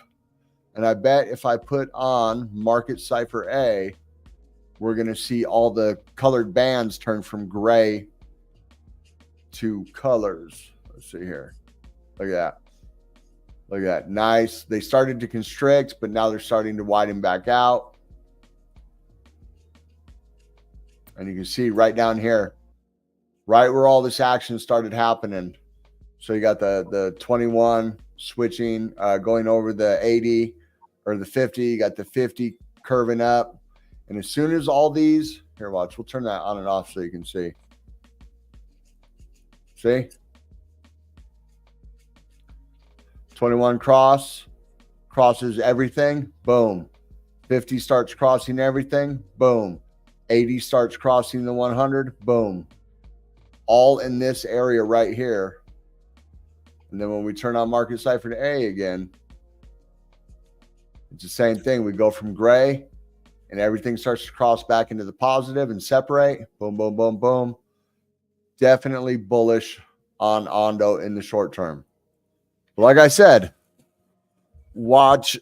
And I bet if I put on Market Cipher A, we're going to see all the colored bands turn from gray to colors. Let's see here. Look at that. Look at that. Nice. They started to constrict, but now they're starting to widen back out. And you can see right down here, right where all this action started happening. So you got the 21 switching, going over the 80 or the 50. You got the 50 curving up. And as soon as all these, here, watch, we'll turn that on and off so you can see. See? 21 crosses everything. Boom. 50 starts crossing everything. Boom. 80 starts crossing the 100. Boom. All in this area right here. And then when we turn on Market Cipher to A again, it's the same thing. We go from gray and everything starts to cross back into the positive and separate, boom, boom, boom, boom. Definitely bullish on Ondo in the short term. Like I said, watch.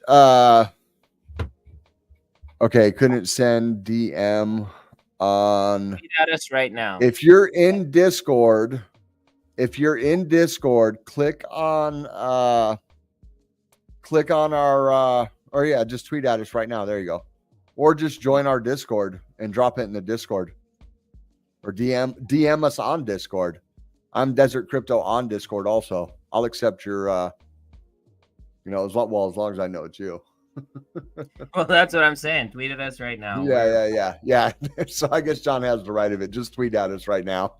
Okay, couldn't send DM on. Tweet at us right now. If you're in Discord, click on our or yeah, just tweet at us right now. There you go. Or just join our Discord and drop it in the Discord. Or DM us on Discord. I'm Desert Crypto on Discord also. I'll accept your as long as I know it's you. Well, that's what I'm saying. Tweet at us right now. Yeah. So I guess John has the right of it. Just tweet at us right now.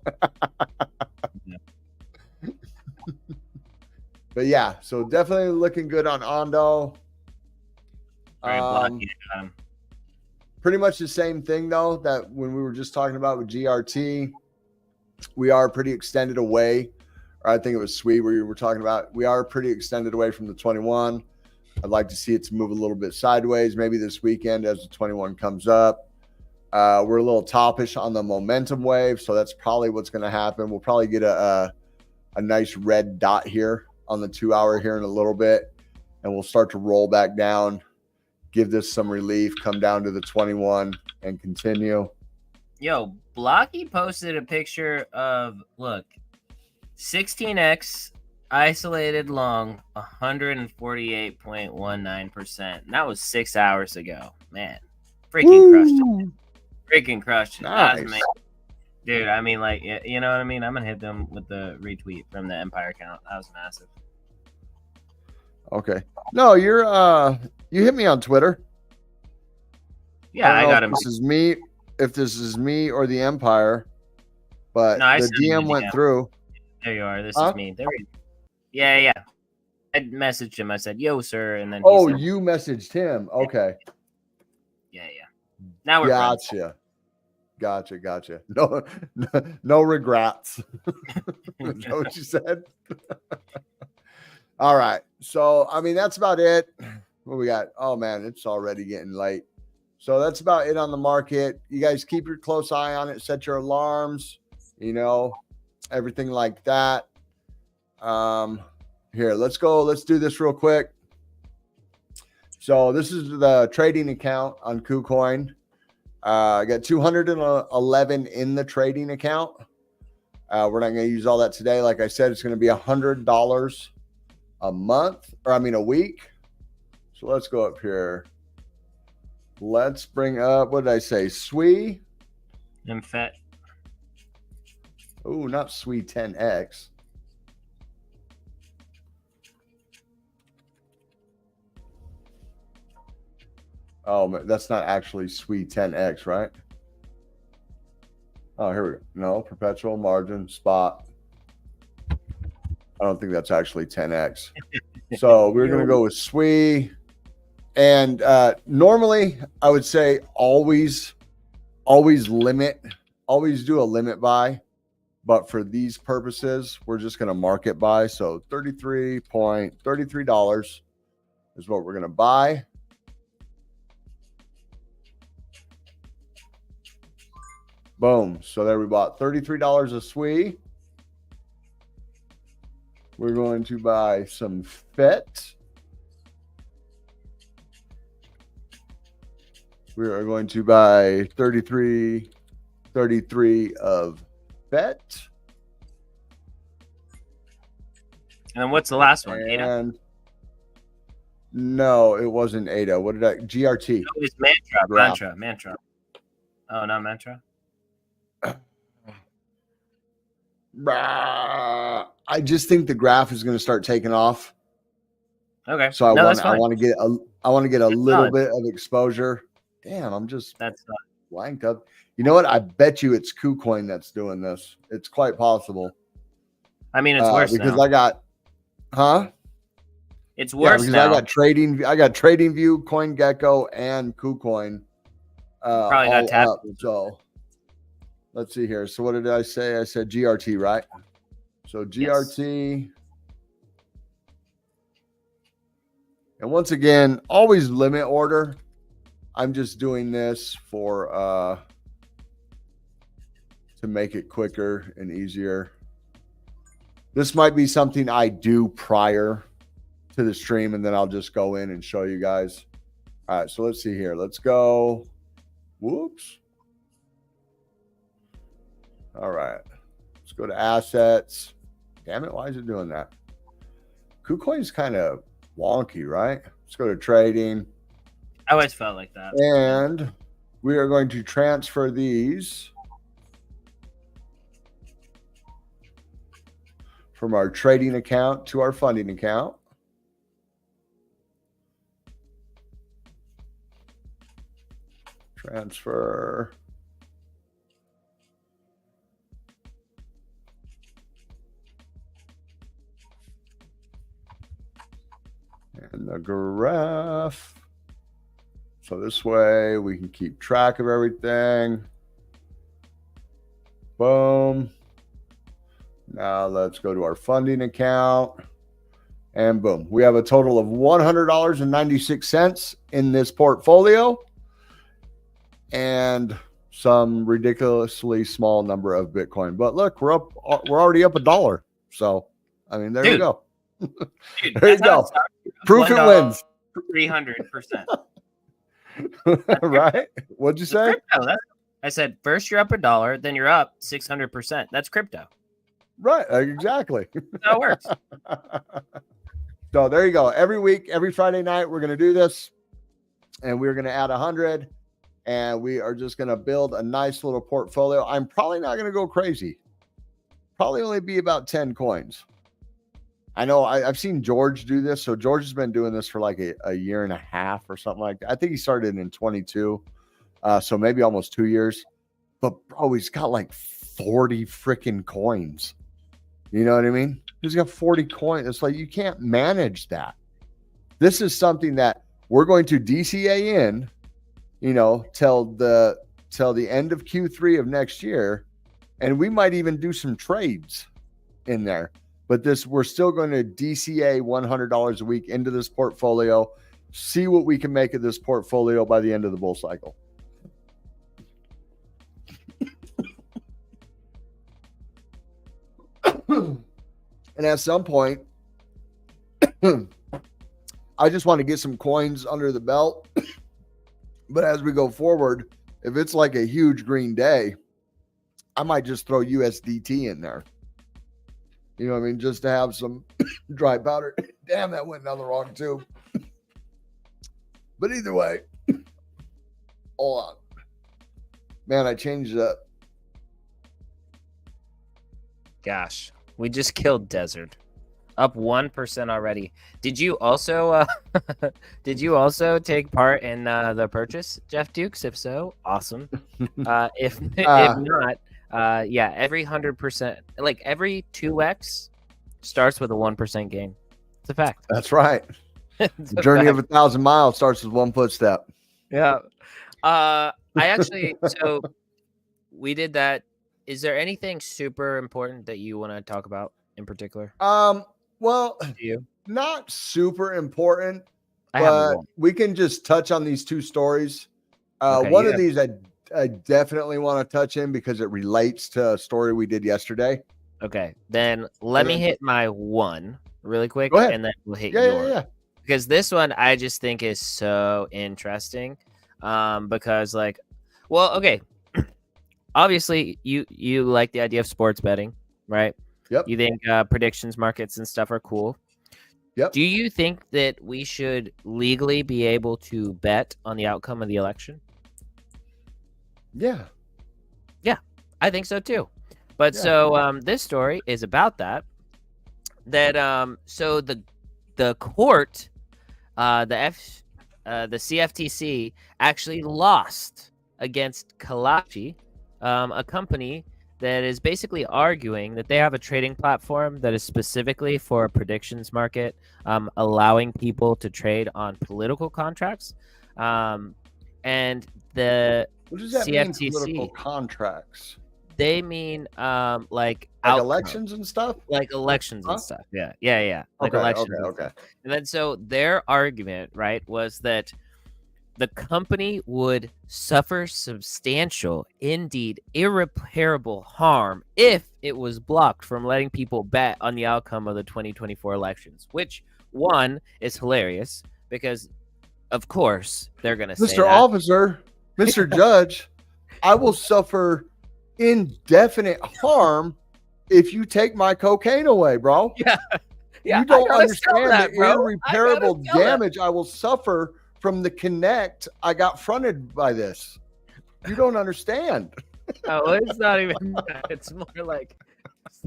But yeah, so definitely looking good on Ondo. Pretty much the same thing though that when we were just talking about with GRT, we are pretty extended away. Or I think it was SWE where you were talking about. We are pretty extended away from the 21. I'd like to see it to move a little bit sideways, maybe this weekend as the 21 comes up. We're a little toppish on the momentum wave, so that's probably what's going to happen. We'll probably get a nice red dot here on the 2 hour here in a little bit, and we'll start to roll back down, give this some relief, come down to the 21 and continue. Yo, Blocky posted a picture of, look, 16x isolated long, 148.19%. That was 6 hours ago. Man, freaking crushed it. Freaking crushed it. Nice. Dude, I mean, like, you know what I mean? I'm going to hit them with the retweet from the Empire account. That was massive. Okay. No, you hit me on Twitter. Yeah, I got him. If this is me or the Empire, but No, the DM went through. There you are. This is me. There we go. Yeah. I messaged him. I said, "Yo, sir," and then said, you messaged him. Okay. Yeah. Now we're friends. Gotcha. No regrets. Is that what you said? All right. So, I mean, that's about it. What we got? Oh man, it's already getting late. So that's about it on the market. You guys keep your close eye on it. Set your alarms. Everything like that. Here, let's go. Let's do this real quick. So this is the trading account on KuCoin. I got 211 in the trading account. We're not going to use all that today. Like I said, it's going to be $100 a month, a week. So let's go up here. Let's bring up, what did I say? SWE. I'm fat. Oh, not SWE 10X. Oh, that's not actually SWE 10X, right? Oh, here we go. No, perpetual margin spot. I don't think that's actually 10X. So we're going to go with SWE. And normally I would say always do a limit buy. But for these purposes, we're just going to market buy. So $33.33 is what we're going to buy. Boom. So there we bought $33 of SWE. We're going to buy some FET. We are going to buy 33 of FET. And then what's the last one? And ADA? No, it wasn't ADA. What did I? GRT. No, it's Mantra. Oh, not Mantra. I just think the graph is going to start taking off. Okay. So I want to get a little bit of exposure. Damn, that's blanked up. You know what? I bet you it's KuCoin that's doing this. It's quite possible. I mean, it's worse because now. I got, It's worse because now. I got TradingView, CoinGecko, and KuCoin. Probably got tapped. So let's see here. So what did I say? I said GRT, right? So GRT. Yes. And once again, always limit order. I'm just doing this for to make it quicker and easier. This might be something I do prior to the stream, and then I'll just go in and show you guys. All right, so let's see here. Let's go. Whoops. All right. Let's go to assets. Damn it, why is it doing that? KuCoin's kind of wonky, right? Let's go to trading. I always felt like that. And we are going to transfer these from our trading account to our funding account. Transfer. And the graph. So this way we can keep track of everything. Boom. Now let's go to our funding account. And boom, we have a total of $100.96 in this portfolio. And some ridiculously small number of Bitcoin. But look, we're already up $1. So, I mean, there you go. Dude, there you go. Proof it wins. 300%. Right? What'd you say? I said, first you're up $1, then you're up 600%. That's crypto. Right. Exactly. That's how it works. So there you go. Every week, every Friday night, we're going to do this. And we're going to add 100. And we are just going to build a nice little portfolio. I'm probably not going to go crazy. Probably only be about 10 coins. I know I've seen George do this. So George has been doing this for like a year and a half or something like that. I think he started in 22. So maybe almost 2 years. But bro, he's got like 40 freaking coins. You know what I mean? He's got 40 coins. It's like you can't manage that. This is something that we're going to DCA in, you know, till the end of Q3 of next year. And we might even do some trades in there. But we're still going to DCA $100 a week into this portfolio, see what we can make of this portfolio by the end of the bull cycle. And at some point, I just want to get some coins under the belt. But as we go forward, if it's like a huge green day, I might just throw USDT in there. You know what I mean? Just to have some dry powder. Damn, that went down the wrong tube. But either way, hold on. Man, I changed that. Gosh, we just killed Desert. Up 1% already. Did you also take part in the purchase, Jeff Dukes? If so, awesome. If not, yeah, every 100%, like every 2x starts with a 1% gain. It's a fact. That's right. The journey of 1,000 miles starts with one footstep. Yeah. I actually, so we did that. Is there anything super important that you want to talk about in particular? Well, not super important, but we can just touch on these two stories. One of these I definitely want to touch in because it relates to a story we did yesterday. Okay, then let me hit my one really quick, Go ahead. and then we'll hit yours. Yeah. Because this one I just think is so interesting. Because like, well, okay, obviously you like the idea of sports betting, right? Yep. You think predictions markets and stuff are cool. Yep. Do you think that we should legally be able to bet on the outcome of the election? Yeah. Yeah, I think so too. But so this story is about that. So the court, the CFTC actually lost against Kalachi, a company that is basically arguing that they have a trading platform that is specifically for a predictions market, allowing people to trade on political contracts. And the what does that CFTC mean, political contracts? They mean like elections and stuff? Like elections and stuff. Yeah. Like okay, elections. Okay. And then so their argument, right, was that the company would suffer substantial, indeed irreparable harm if it was blocked from letting people bet on the outcome of the 2024 elections, which one is hilarious because, of course, they're going to say Mr. Officer, Mr. Judge, I will suffer indefinite harm if you take my cocaine away, bro. Yeah. You don't understand the irreparable damage I will suffer from the connect I got fronted by this. You don't understand. No, it's not even that. It's more like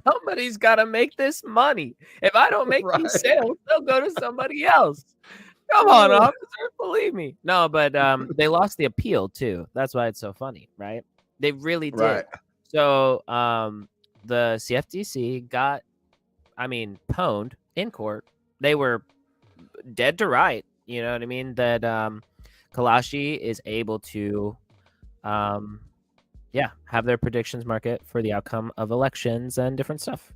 somebody's got to make this money. If I don't make these sales, they'll go to somebody else. Come on, officer, believe me. No, but they lost the appeal too. That's why it's so funny, right? They really did. Right. So the CFTC got, pwned in court. They were dead to right. You know what I mean? That Kalashi is able to, have their predictions market for the outcome of elections and different stuff.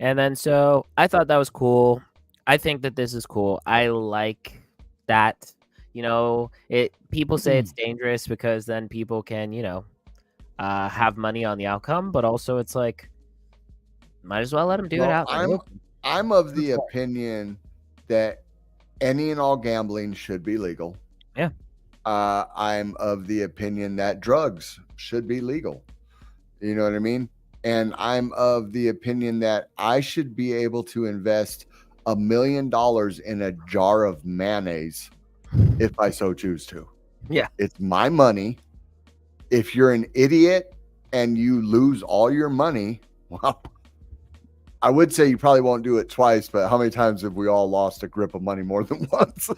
And then so I thought that was cool. I think that this is cool. I like that. People say it's dangerous because then people can, have money on the outcome, but also it's like, might as well let them do it out. I'm of the opinion that any and all gambling should be legal. Yeah. I'm of the opinion that drugs should be legal. You know what I mean? And I'm of the opinion that I should be able to invest $1 million in a jar of mayonnaise if I so choose to. Yeah. It's my money. If you're an idiot and you lose all your money, well, I would say you probably won't do it twice, but how many times have we all lost a grip of money more than once?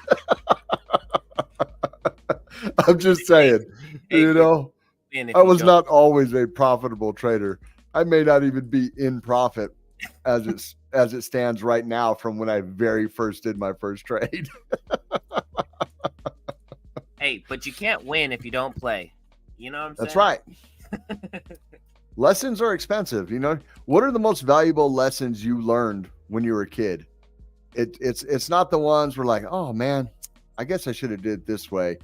I'm just saying, I was not always a profitable trader. I may not even be in profit as it stands right now from when I very first did my first trade. Hey, but you can't win if you don't play. You know what I'm saying? That's right. Lessons are expensive. What are the most valuable lessons you learned when you were a kid? It's not the ones where like, oh man, I guess I should have did it this way,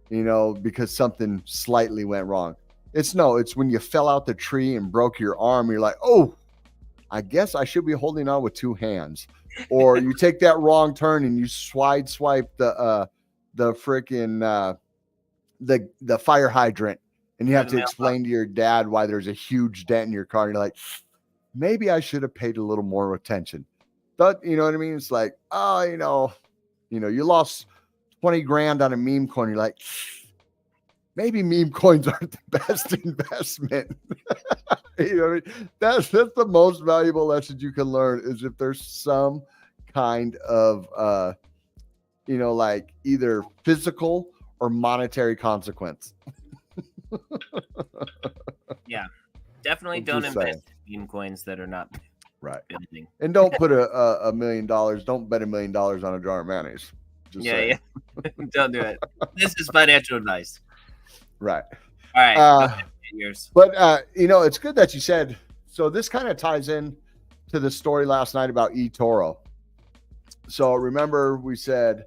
because something slightly went wrong. It's when you fell out the tree and broke your arm. You're like, oh, I guess I should be holding on with two hands. Or you take that wrong turn and you swipe the freaking the fire hydrant. And you have to explain to your dad why there's a huge dent in your car. And you're like, maybe I should have paid a little more attention. But you know what I mean? It's like, oh, you lost 20 grand on a meme coin. You're like, maybe meme coins aren't the best investment. You know what I mean? That's the most valuable lesson you can learn is if there's some kind of, like either physical or monetary consequence. Yeah, definitely don't invest in meme coins that are not right. building. And don't put $1 million. Don't bet $1 million on a jar of mayonnaise. Yeah. Don't do it. This is financial advice. Right. All right. But it's good that you said. So this kind of ties in to the story last night about eToro. So remember we said.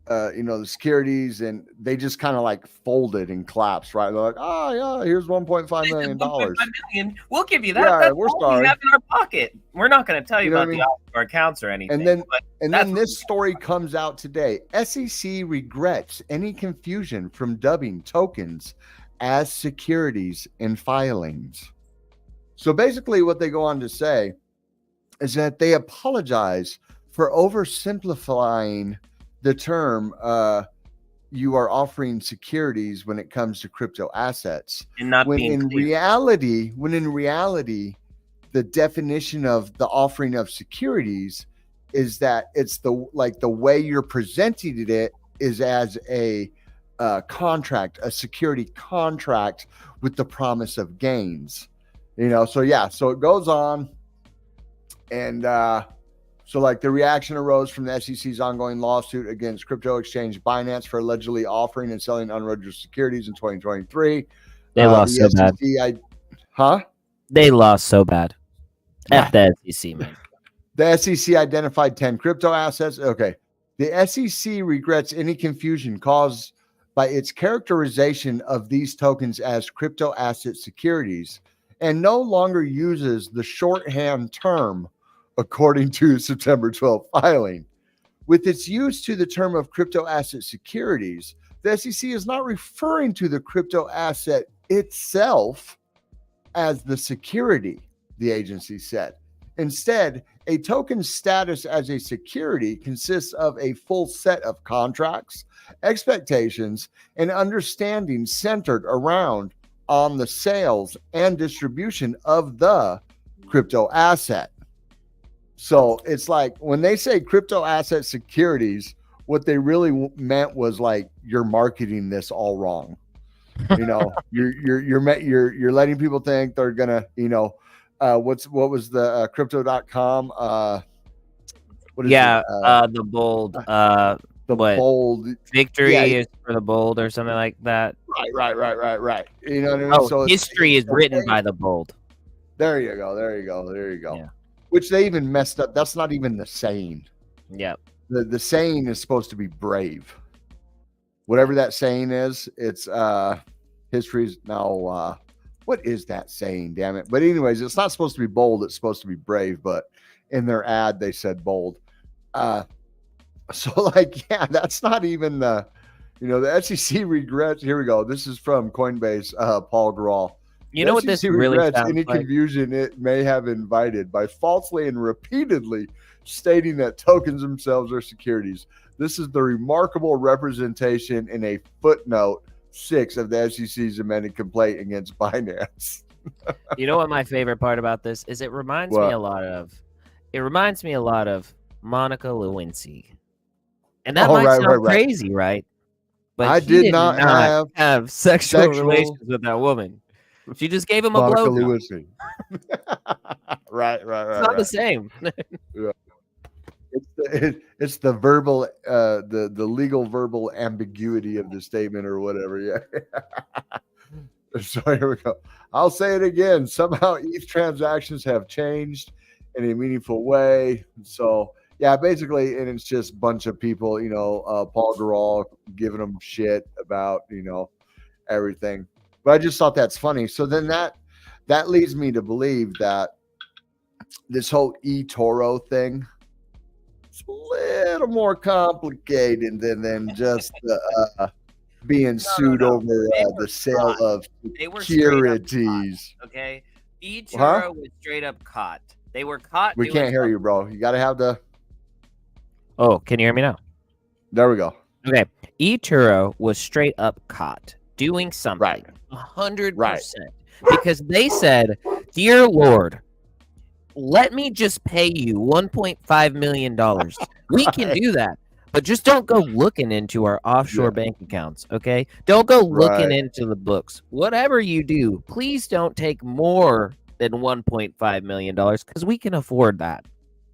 The securities, and they just kind of like folded and collapsed, right? They're like, oh yeah, here's $1.5 million. $1.5 million. We'll give you that. Yeah, that's we're all sorry. we have in our pocket. We're not going to tell you about the offshore accounts or anything. And then this story comes out today. SEC regrets any confusion from dubbing tokens as securities in filings. So basically, what they go on to say is that they apologize for oversimplifying the term you are offering securities when it comes to crypto assets. And not when being in clear. reality, the definition of the offering of securities is that it's the way you're presenting it is as a contract, a security contract with the promise of gains. So it goes on, and so the reaction arose from the SEC's ongoing lawsuit against crypto exchange Binance for allegedly offering and selling unregistered securities in 2023. They lost so bad. They lost so bad. F the SEC, man. The SEC identified 10 crypto assets. Okay. The SEC regrets any confusion caused by its characterization of these tokens as crypto asset securities and no longer uses the shorthand term according to September 12th filing. With its use to the term of crypto asset securities, the SEC is not referring to the crypto asset itself as the security, the agency said. Instead, a token's status as a security consists of a full set of contracts, expectations, and understanding centered around on the sales and distribution of the crypto asset. So it's like when they say crypto asset securities, what they really meant was like you're marketing this all wrong. You know, you're letting people think they're gonna, you know, what was the crypto.com? What is it? The bold. The bold victory is for the bold or something like that. Right. You know what I mean? Oh, so history is written by the bold. There you go. Yeah. Which they even messed up. That's not even the saying. Yeah. The saying is supposed to be brave. Whatever that saying is, it's history's now what is that saying? Damn it. But anyways, it's not supposed to be bold, it's supposed to be brave, but in their ad they said bold. So like, yeah, that's not even the, you know, the SEC regrets. Here we go. This is from Coinbase, Paul Grahl. You know what this really sounds any like? Confusion it may have invited by falsely and repeatedly stating that tokens themselves are securities. This is the remarkable representation in a footnote 6 of the SEC's amended complaint against Binance. You know what my favorite part about this is? It reminds me a lot of Monica Lewinsky. And that might sound crazy, right? But I did not have sexual relations with that woman. She just gave him a blowjob. Right. It's not the same. Yeah. It's the verbal, the legal verbal ambiguity of the statement or whatever. Yeah. So here we go. I'll say it again. Somehow ETH transactions have changed in a meaningful way. So yeah, basically, and it's just a bunch of people, you know, Paul Grahl giving them shit about, you know, everything. But I just thought that's funny. So then that leads me to believe that this whole eToro thing is a little more complicated than just being sued over the sale of securities. Okay, eToro was straight up caught. They were caught. We can't hear you, bro. You got to have the. Oh, can you hear me now? There we go. Okay, eToro was straight up caught doing something. Right. 100%. Because they said, "Dear Lord, let me just pay you $1.5 million. We can do that. But just don't go looking into our offshore bank accounts, okay? Don't go looking into the books. Whatever you do, please don't take more than $1.5 million because we can afford that.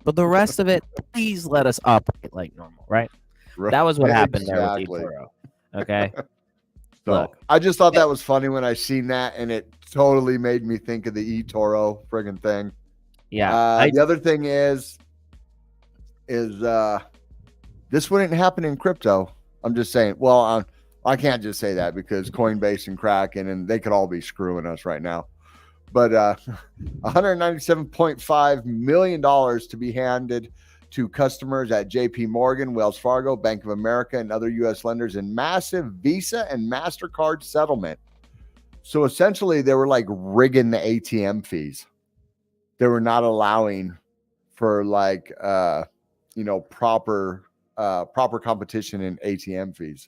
But the rest of it, please let us operate like normal, right?" That was what happened there with eToro, okay? So Look, I just thought that was funny when I seen that, and it totally made me think of the eToro friggin' thing. Yeah. The other thing is this wouldn't happen in crypto. I'm just saying. Well, I can't just say that because Coinbase and Kraken and they could all be screwing us right now. But $197.5 million to be handed to customers at JP Morgan, Wells Fargo, Bank of America, and other U.S. lenders in massive Visa and MasterCard settlement. So essentially, they were like rigging the ATM fees. They were not allowing for like, proper competition in ATM fees.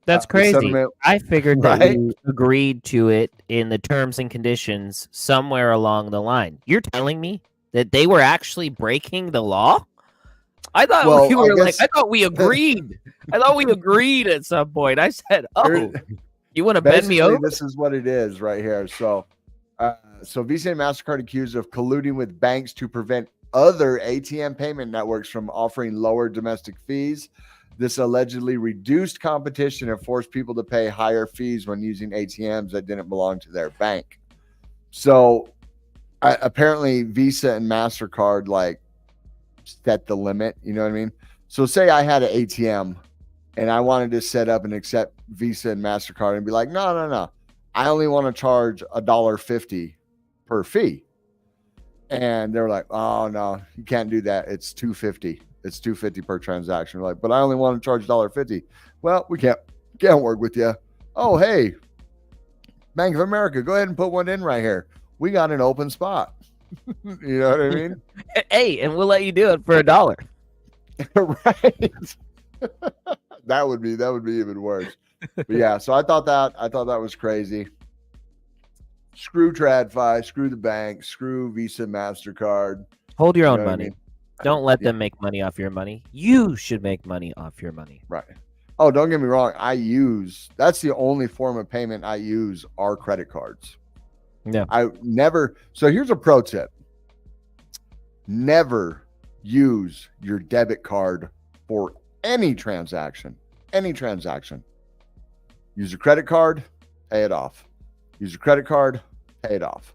That's crazy. I figured that we agreed to it in the terms and conditions somewhere along the line. You're telling me that they were actually breaking the law? I thought I thought we agreed. I thought we agreed at some point. I said, "Oh, you want to bend me over?" This is what it is right here. So Visa and MasterCard accused of colluding with banks to prevent other ATM payment networks from offering lower domestic fees. This allegedly reduced competition and forced people to pay higher fees when using ATMs that didn't belong to their bank. So apparently Visa and MasterCard like set the limit. You know what I mean? So say I had an ATM and I wanted to set up and accept Visa and MasterCard and be like, no. I only want to charge $1.50 per fee. And they're like, oh no, you can't do that. It's $2.50. It's $2.50 per transaction. We're like, but I only want to charge $1.50. Well, we can't work with you. Oh, hey, Bank of America, go ahead and put one in right here. We got an open spot. You know what I mean? Hey, and we'll let you do it for $1. Right. that would be even worse. But yeah, so I thought that was crazy. Screw TradFi, screw the bank, screw Visa, MasterCard. Hold your own money. I mean? Don't let them make money off your money. You should make money off your money. Right. Oh, don't get me wrong. That's the only form of payment I use are credit cards. Yeah. So here's a pro tip. Never use your debit card for any transaction. Any transaction. Use your credit card, pay it off. Use your credit card, pay it off.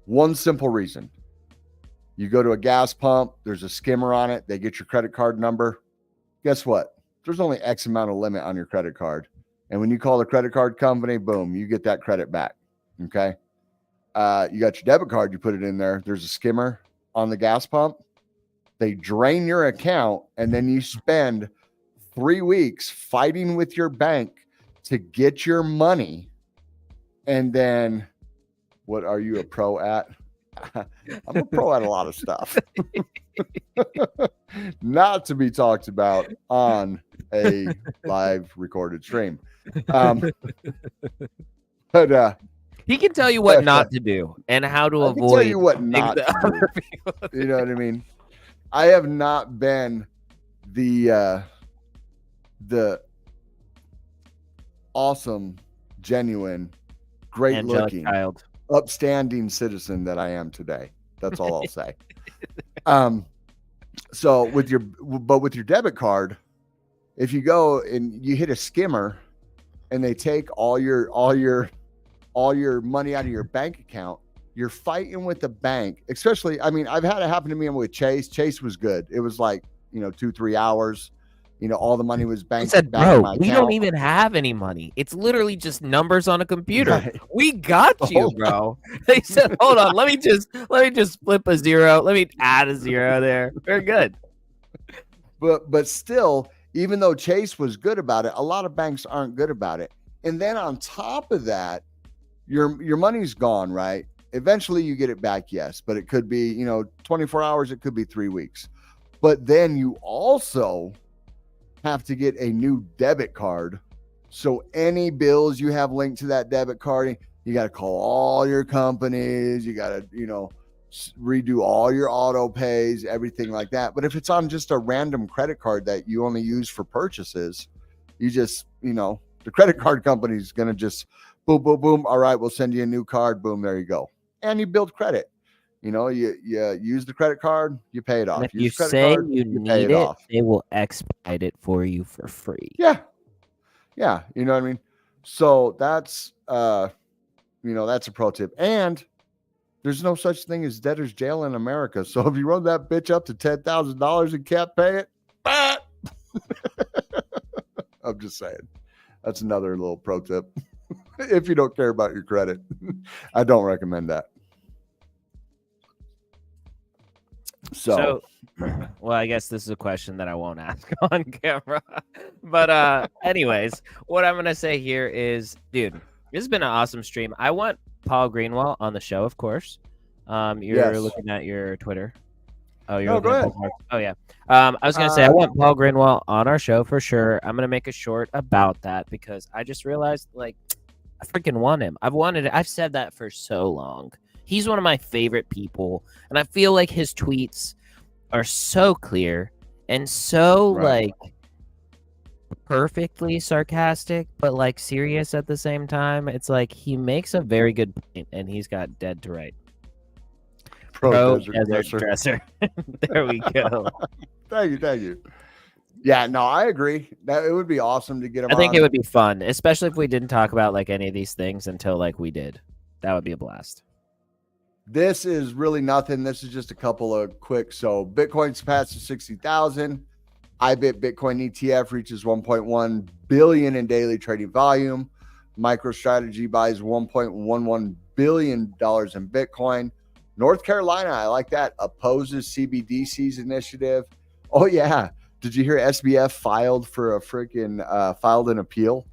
One simple reason. You go to a gas pump, there's a skimmer on it, they get your credit card number. Guess what? There's only X amount of limit on your credit card. And when you call the credit card company, boom, you get that credit back. Okay? You got your debit card, you put it in there. There's a skimmer on the gas pump. They drain your account, and then you spend 3 weeks fighting with your bank to get your money. And then, what are you a pro at? I'm a pro at a lot of stuff. Not to be talked about on a live recorded stream. But he can tell you what not to do and how to avoid. Tell you what not to do. You know what I mean? I have not been the awesome, genuine, great looking, upstanding citizen that I am today. That's all I'll say. So with your debit card, if you go and you hit a skimmer and they take all your money out of your bank account, you're fighting with the bank. Especially, I mean, I've had it happen to me with Chase. Chase was good. It was like, 2-3 hours. All the money was banked. I said, bro, we don't even have any money. It's literally just numbers on a computer. Right. We got you, bro. They said, hold on, let me just flip a zero. Let me add a zero there. We're good. But still, even though Chase was good about it, a lot of banks aren't good about it. And then on top of that, your money's gone, right? Eventually you get it back, yes, but it could be, 24 hours, it could be 3 weeks. But then you also have to get a new debit card. So any bills you have linked to that debit card, you got to call all your companies. You got to, redo all your auto pays, everything like that. But if it's on just a random credit card that you only use for purchases, you just, the credit card company is going to just boom, boom, boom. All right, we'll send you a new card. Boom, there you go. And you build credit. You use the credit card, you pay it off. If you say you need it, they will expedite it for you for free. Yeah. Yeah. You know what I mean? So that's, that's a pro tip. And there's no such thing as debtor's jail in America. So if you run that bitch up to $10,000 and can't pay it, I'm just saying. That's another little pro tip. If you don't care about your credit, I don't recommend that. So, well, I guess this is a question that I won't ask on camera. But anyways, what I'm going to say here is, dude, this has been an awesome stream. I want Paul Greenwald on the show, of course. You're looking at your Twitter. Oh, you're go ahead. Oh, yeah. I was going to say, I want Paul Greenwald on our show for sure. I'm going to make a short about that because I just realized, I freaking want him. I've said that for so long. He's one of my favorite people, and I feel like his tweets are so clear and so perfectly sarcastic, but serious at the same time. It's like he makes a very good point, and he's got dead to right. Pro desert dresser. There we go. Thank you. Yeah, no, I agree. That it would be awesome to get him. I think it would be fun, especially if we didn't talk about any of these things until we did. That would be a blast. This is really nothing. This is just a couple of quick. So Bitcoin's passed to 60,000. IBIT Bitcoin ETF reaches 1.1 billion in daily trading volume. MicroStrategy buys $1.11 billion in Bitcoin. North Carolina, I like that, opposes CBDC's initiative. Oh yeah, did you hear SBF filed an appeal?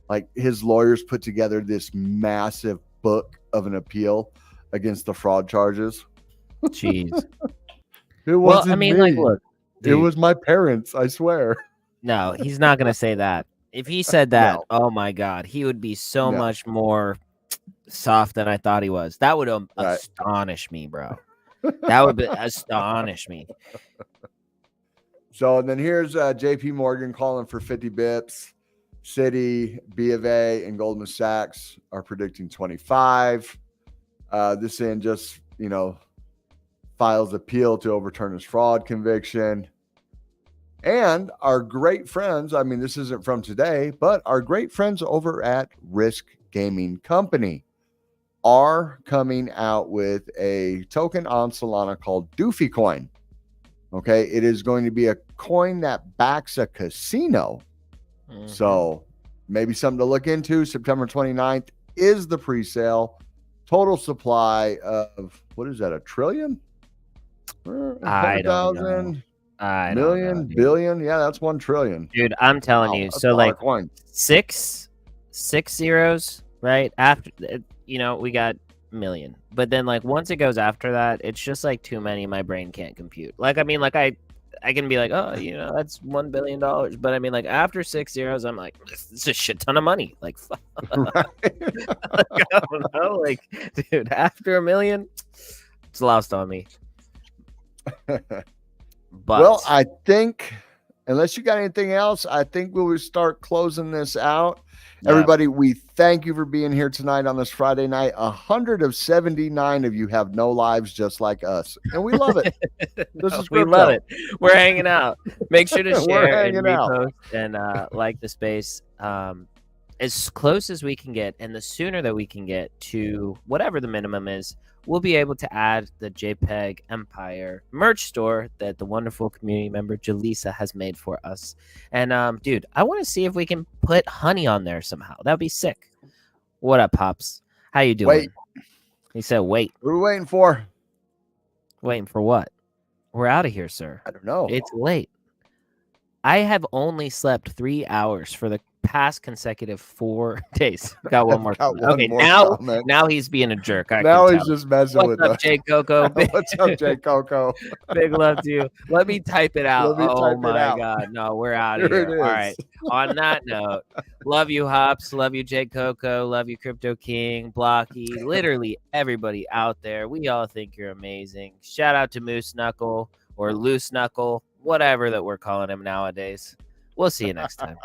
Like his lawyers put together this massive book of an appeal against the fraud charges. Jeez. It wasn't me. Like, look, dude, it was my parents, I swear. No, he's not going to say that. If he said that, oh my God, he would be so much more soft than I thought he was. That would astonish me, bro. That would astonish me. So then here's JP Morgan calling for 50 bips. Citi, B of A, and Goldman Sachs are predicting 25. This end just, files appeal to overturn his fraud conviction. And our great friends, this isn't from today, but our great friends over at Risk Gaming Company are coming out with a token on Solana called Doofy Coin. Okay, it is going to be a coin that backs a casino. Mm-hmm. So maybe something to look into. September 29th is the pre-sale. Total supply of, what is that, $1 trillion? I don't know. Million, billion. Yeah, that's 1 trillion. Dude, I'm telling you. So like coin. six zeros, right? After, we got million. But then like once it goes after that, it's just like too many. My brain can't compute. Like, I can be like, oh, that's $1 billion. But like after 6 zeros, I'm like, it's a shit ton of money. Like, fuck. Right. I don't know. Like, dude, after $1 million, it's lost on me. But well, I think unless you got anything else, I think we will start closing this out. Yeah. Everybody, we thank you for being here tonight on this Friday night. 179 of you have no lives just like us, and we love it. We love it. We're hanging out. Make sure to share and repost and like the space as close as we can get, and the sooner that we can get to whatever the minimum is, we'll be able to add the JPEG Empire merch store that the wonderful community member Jaleesa has made for us. And dude, I want to see if we can put honey on there somehow. That'd be sick. What up, Pops? How you doing? Wait. He said wait. What are we waiting for? Waiting for what? We're out of here, sir. I don't know. It's late. I have only slept 3 hours for the past consecutive 4 days. Got one more. Okay, now he's being a jerk. Now he's just messing with us. What's up, Jay Coco? What's up, Jay Coco? Big love to you. Let me type it out. Oh my God. No, we're out of here. All right. On that note, love you, Hops. Love you, Jay Coco. Love you, Crypto King, Blocky. Literally everybody out there. We all think you're amazing. Shout out to Moose Knuckle or Loose Knuckle, whatever that we're calling him nowadays. We'll see you next time.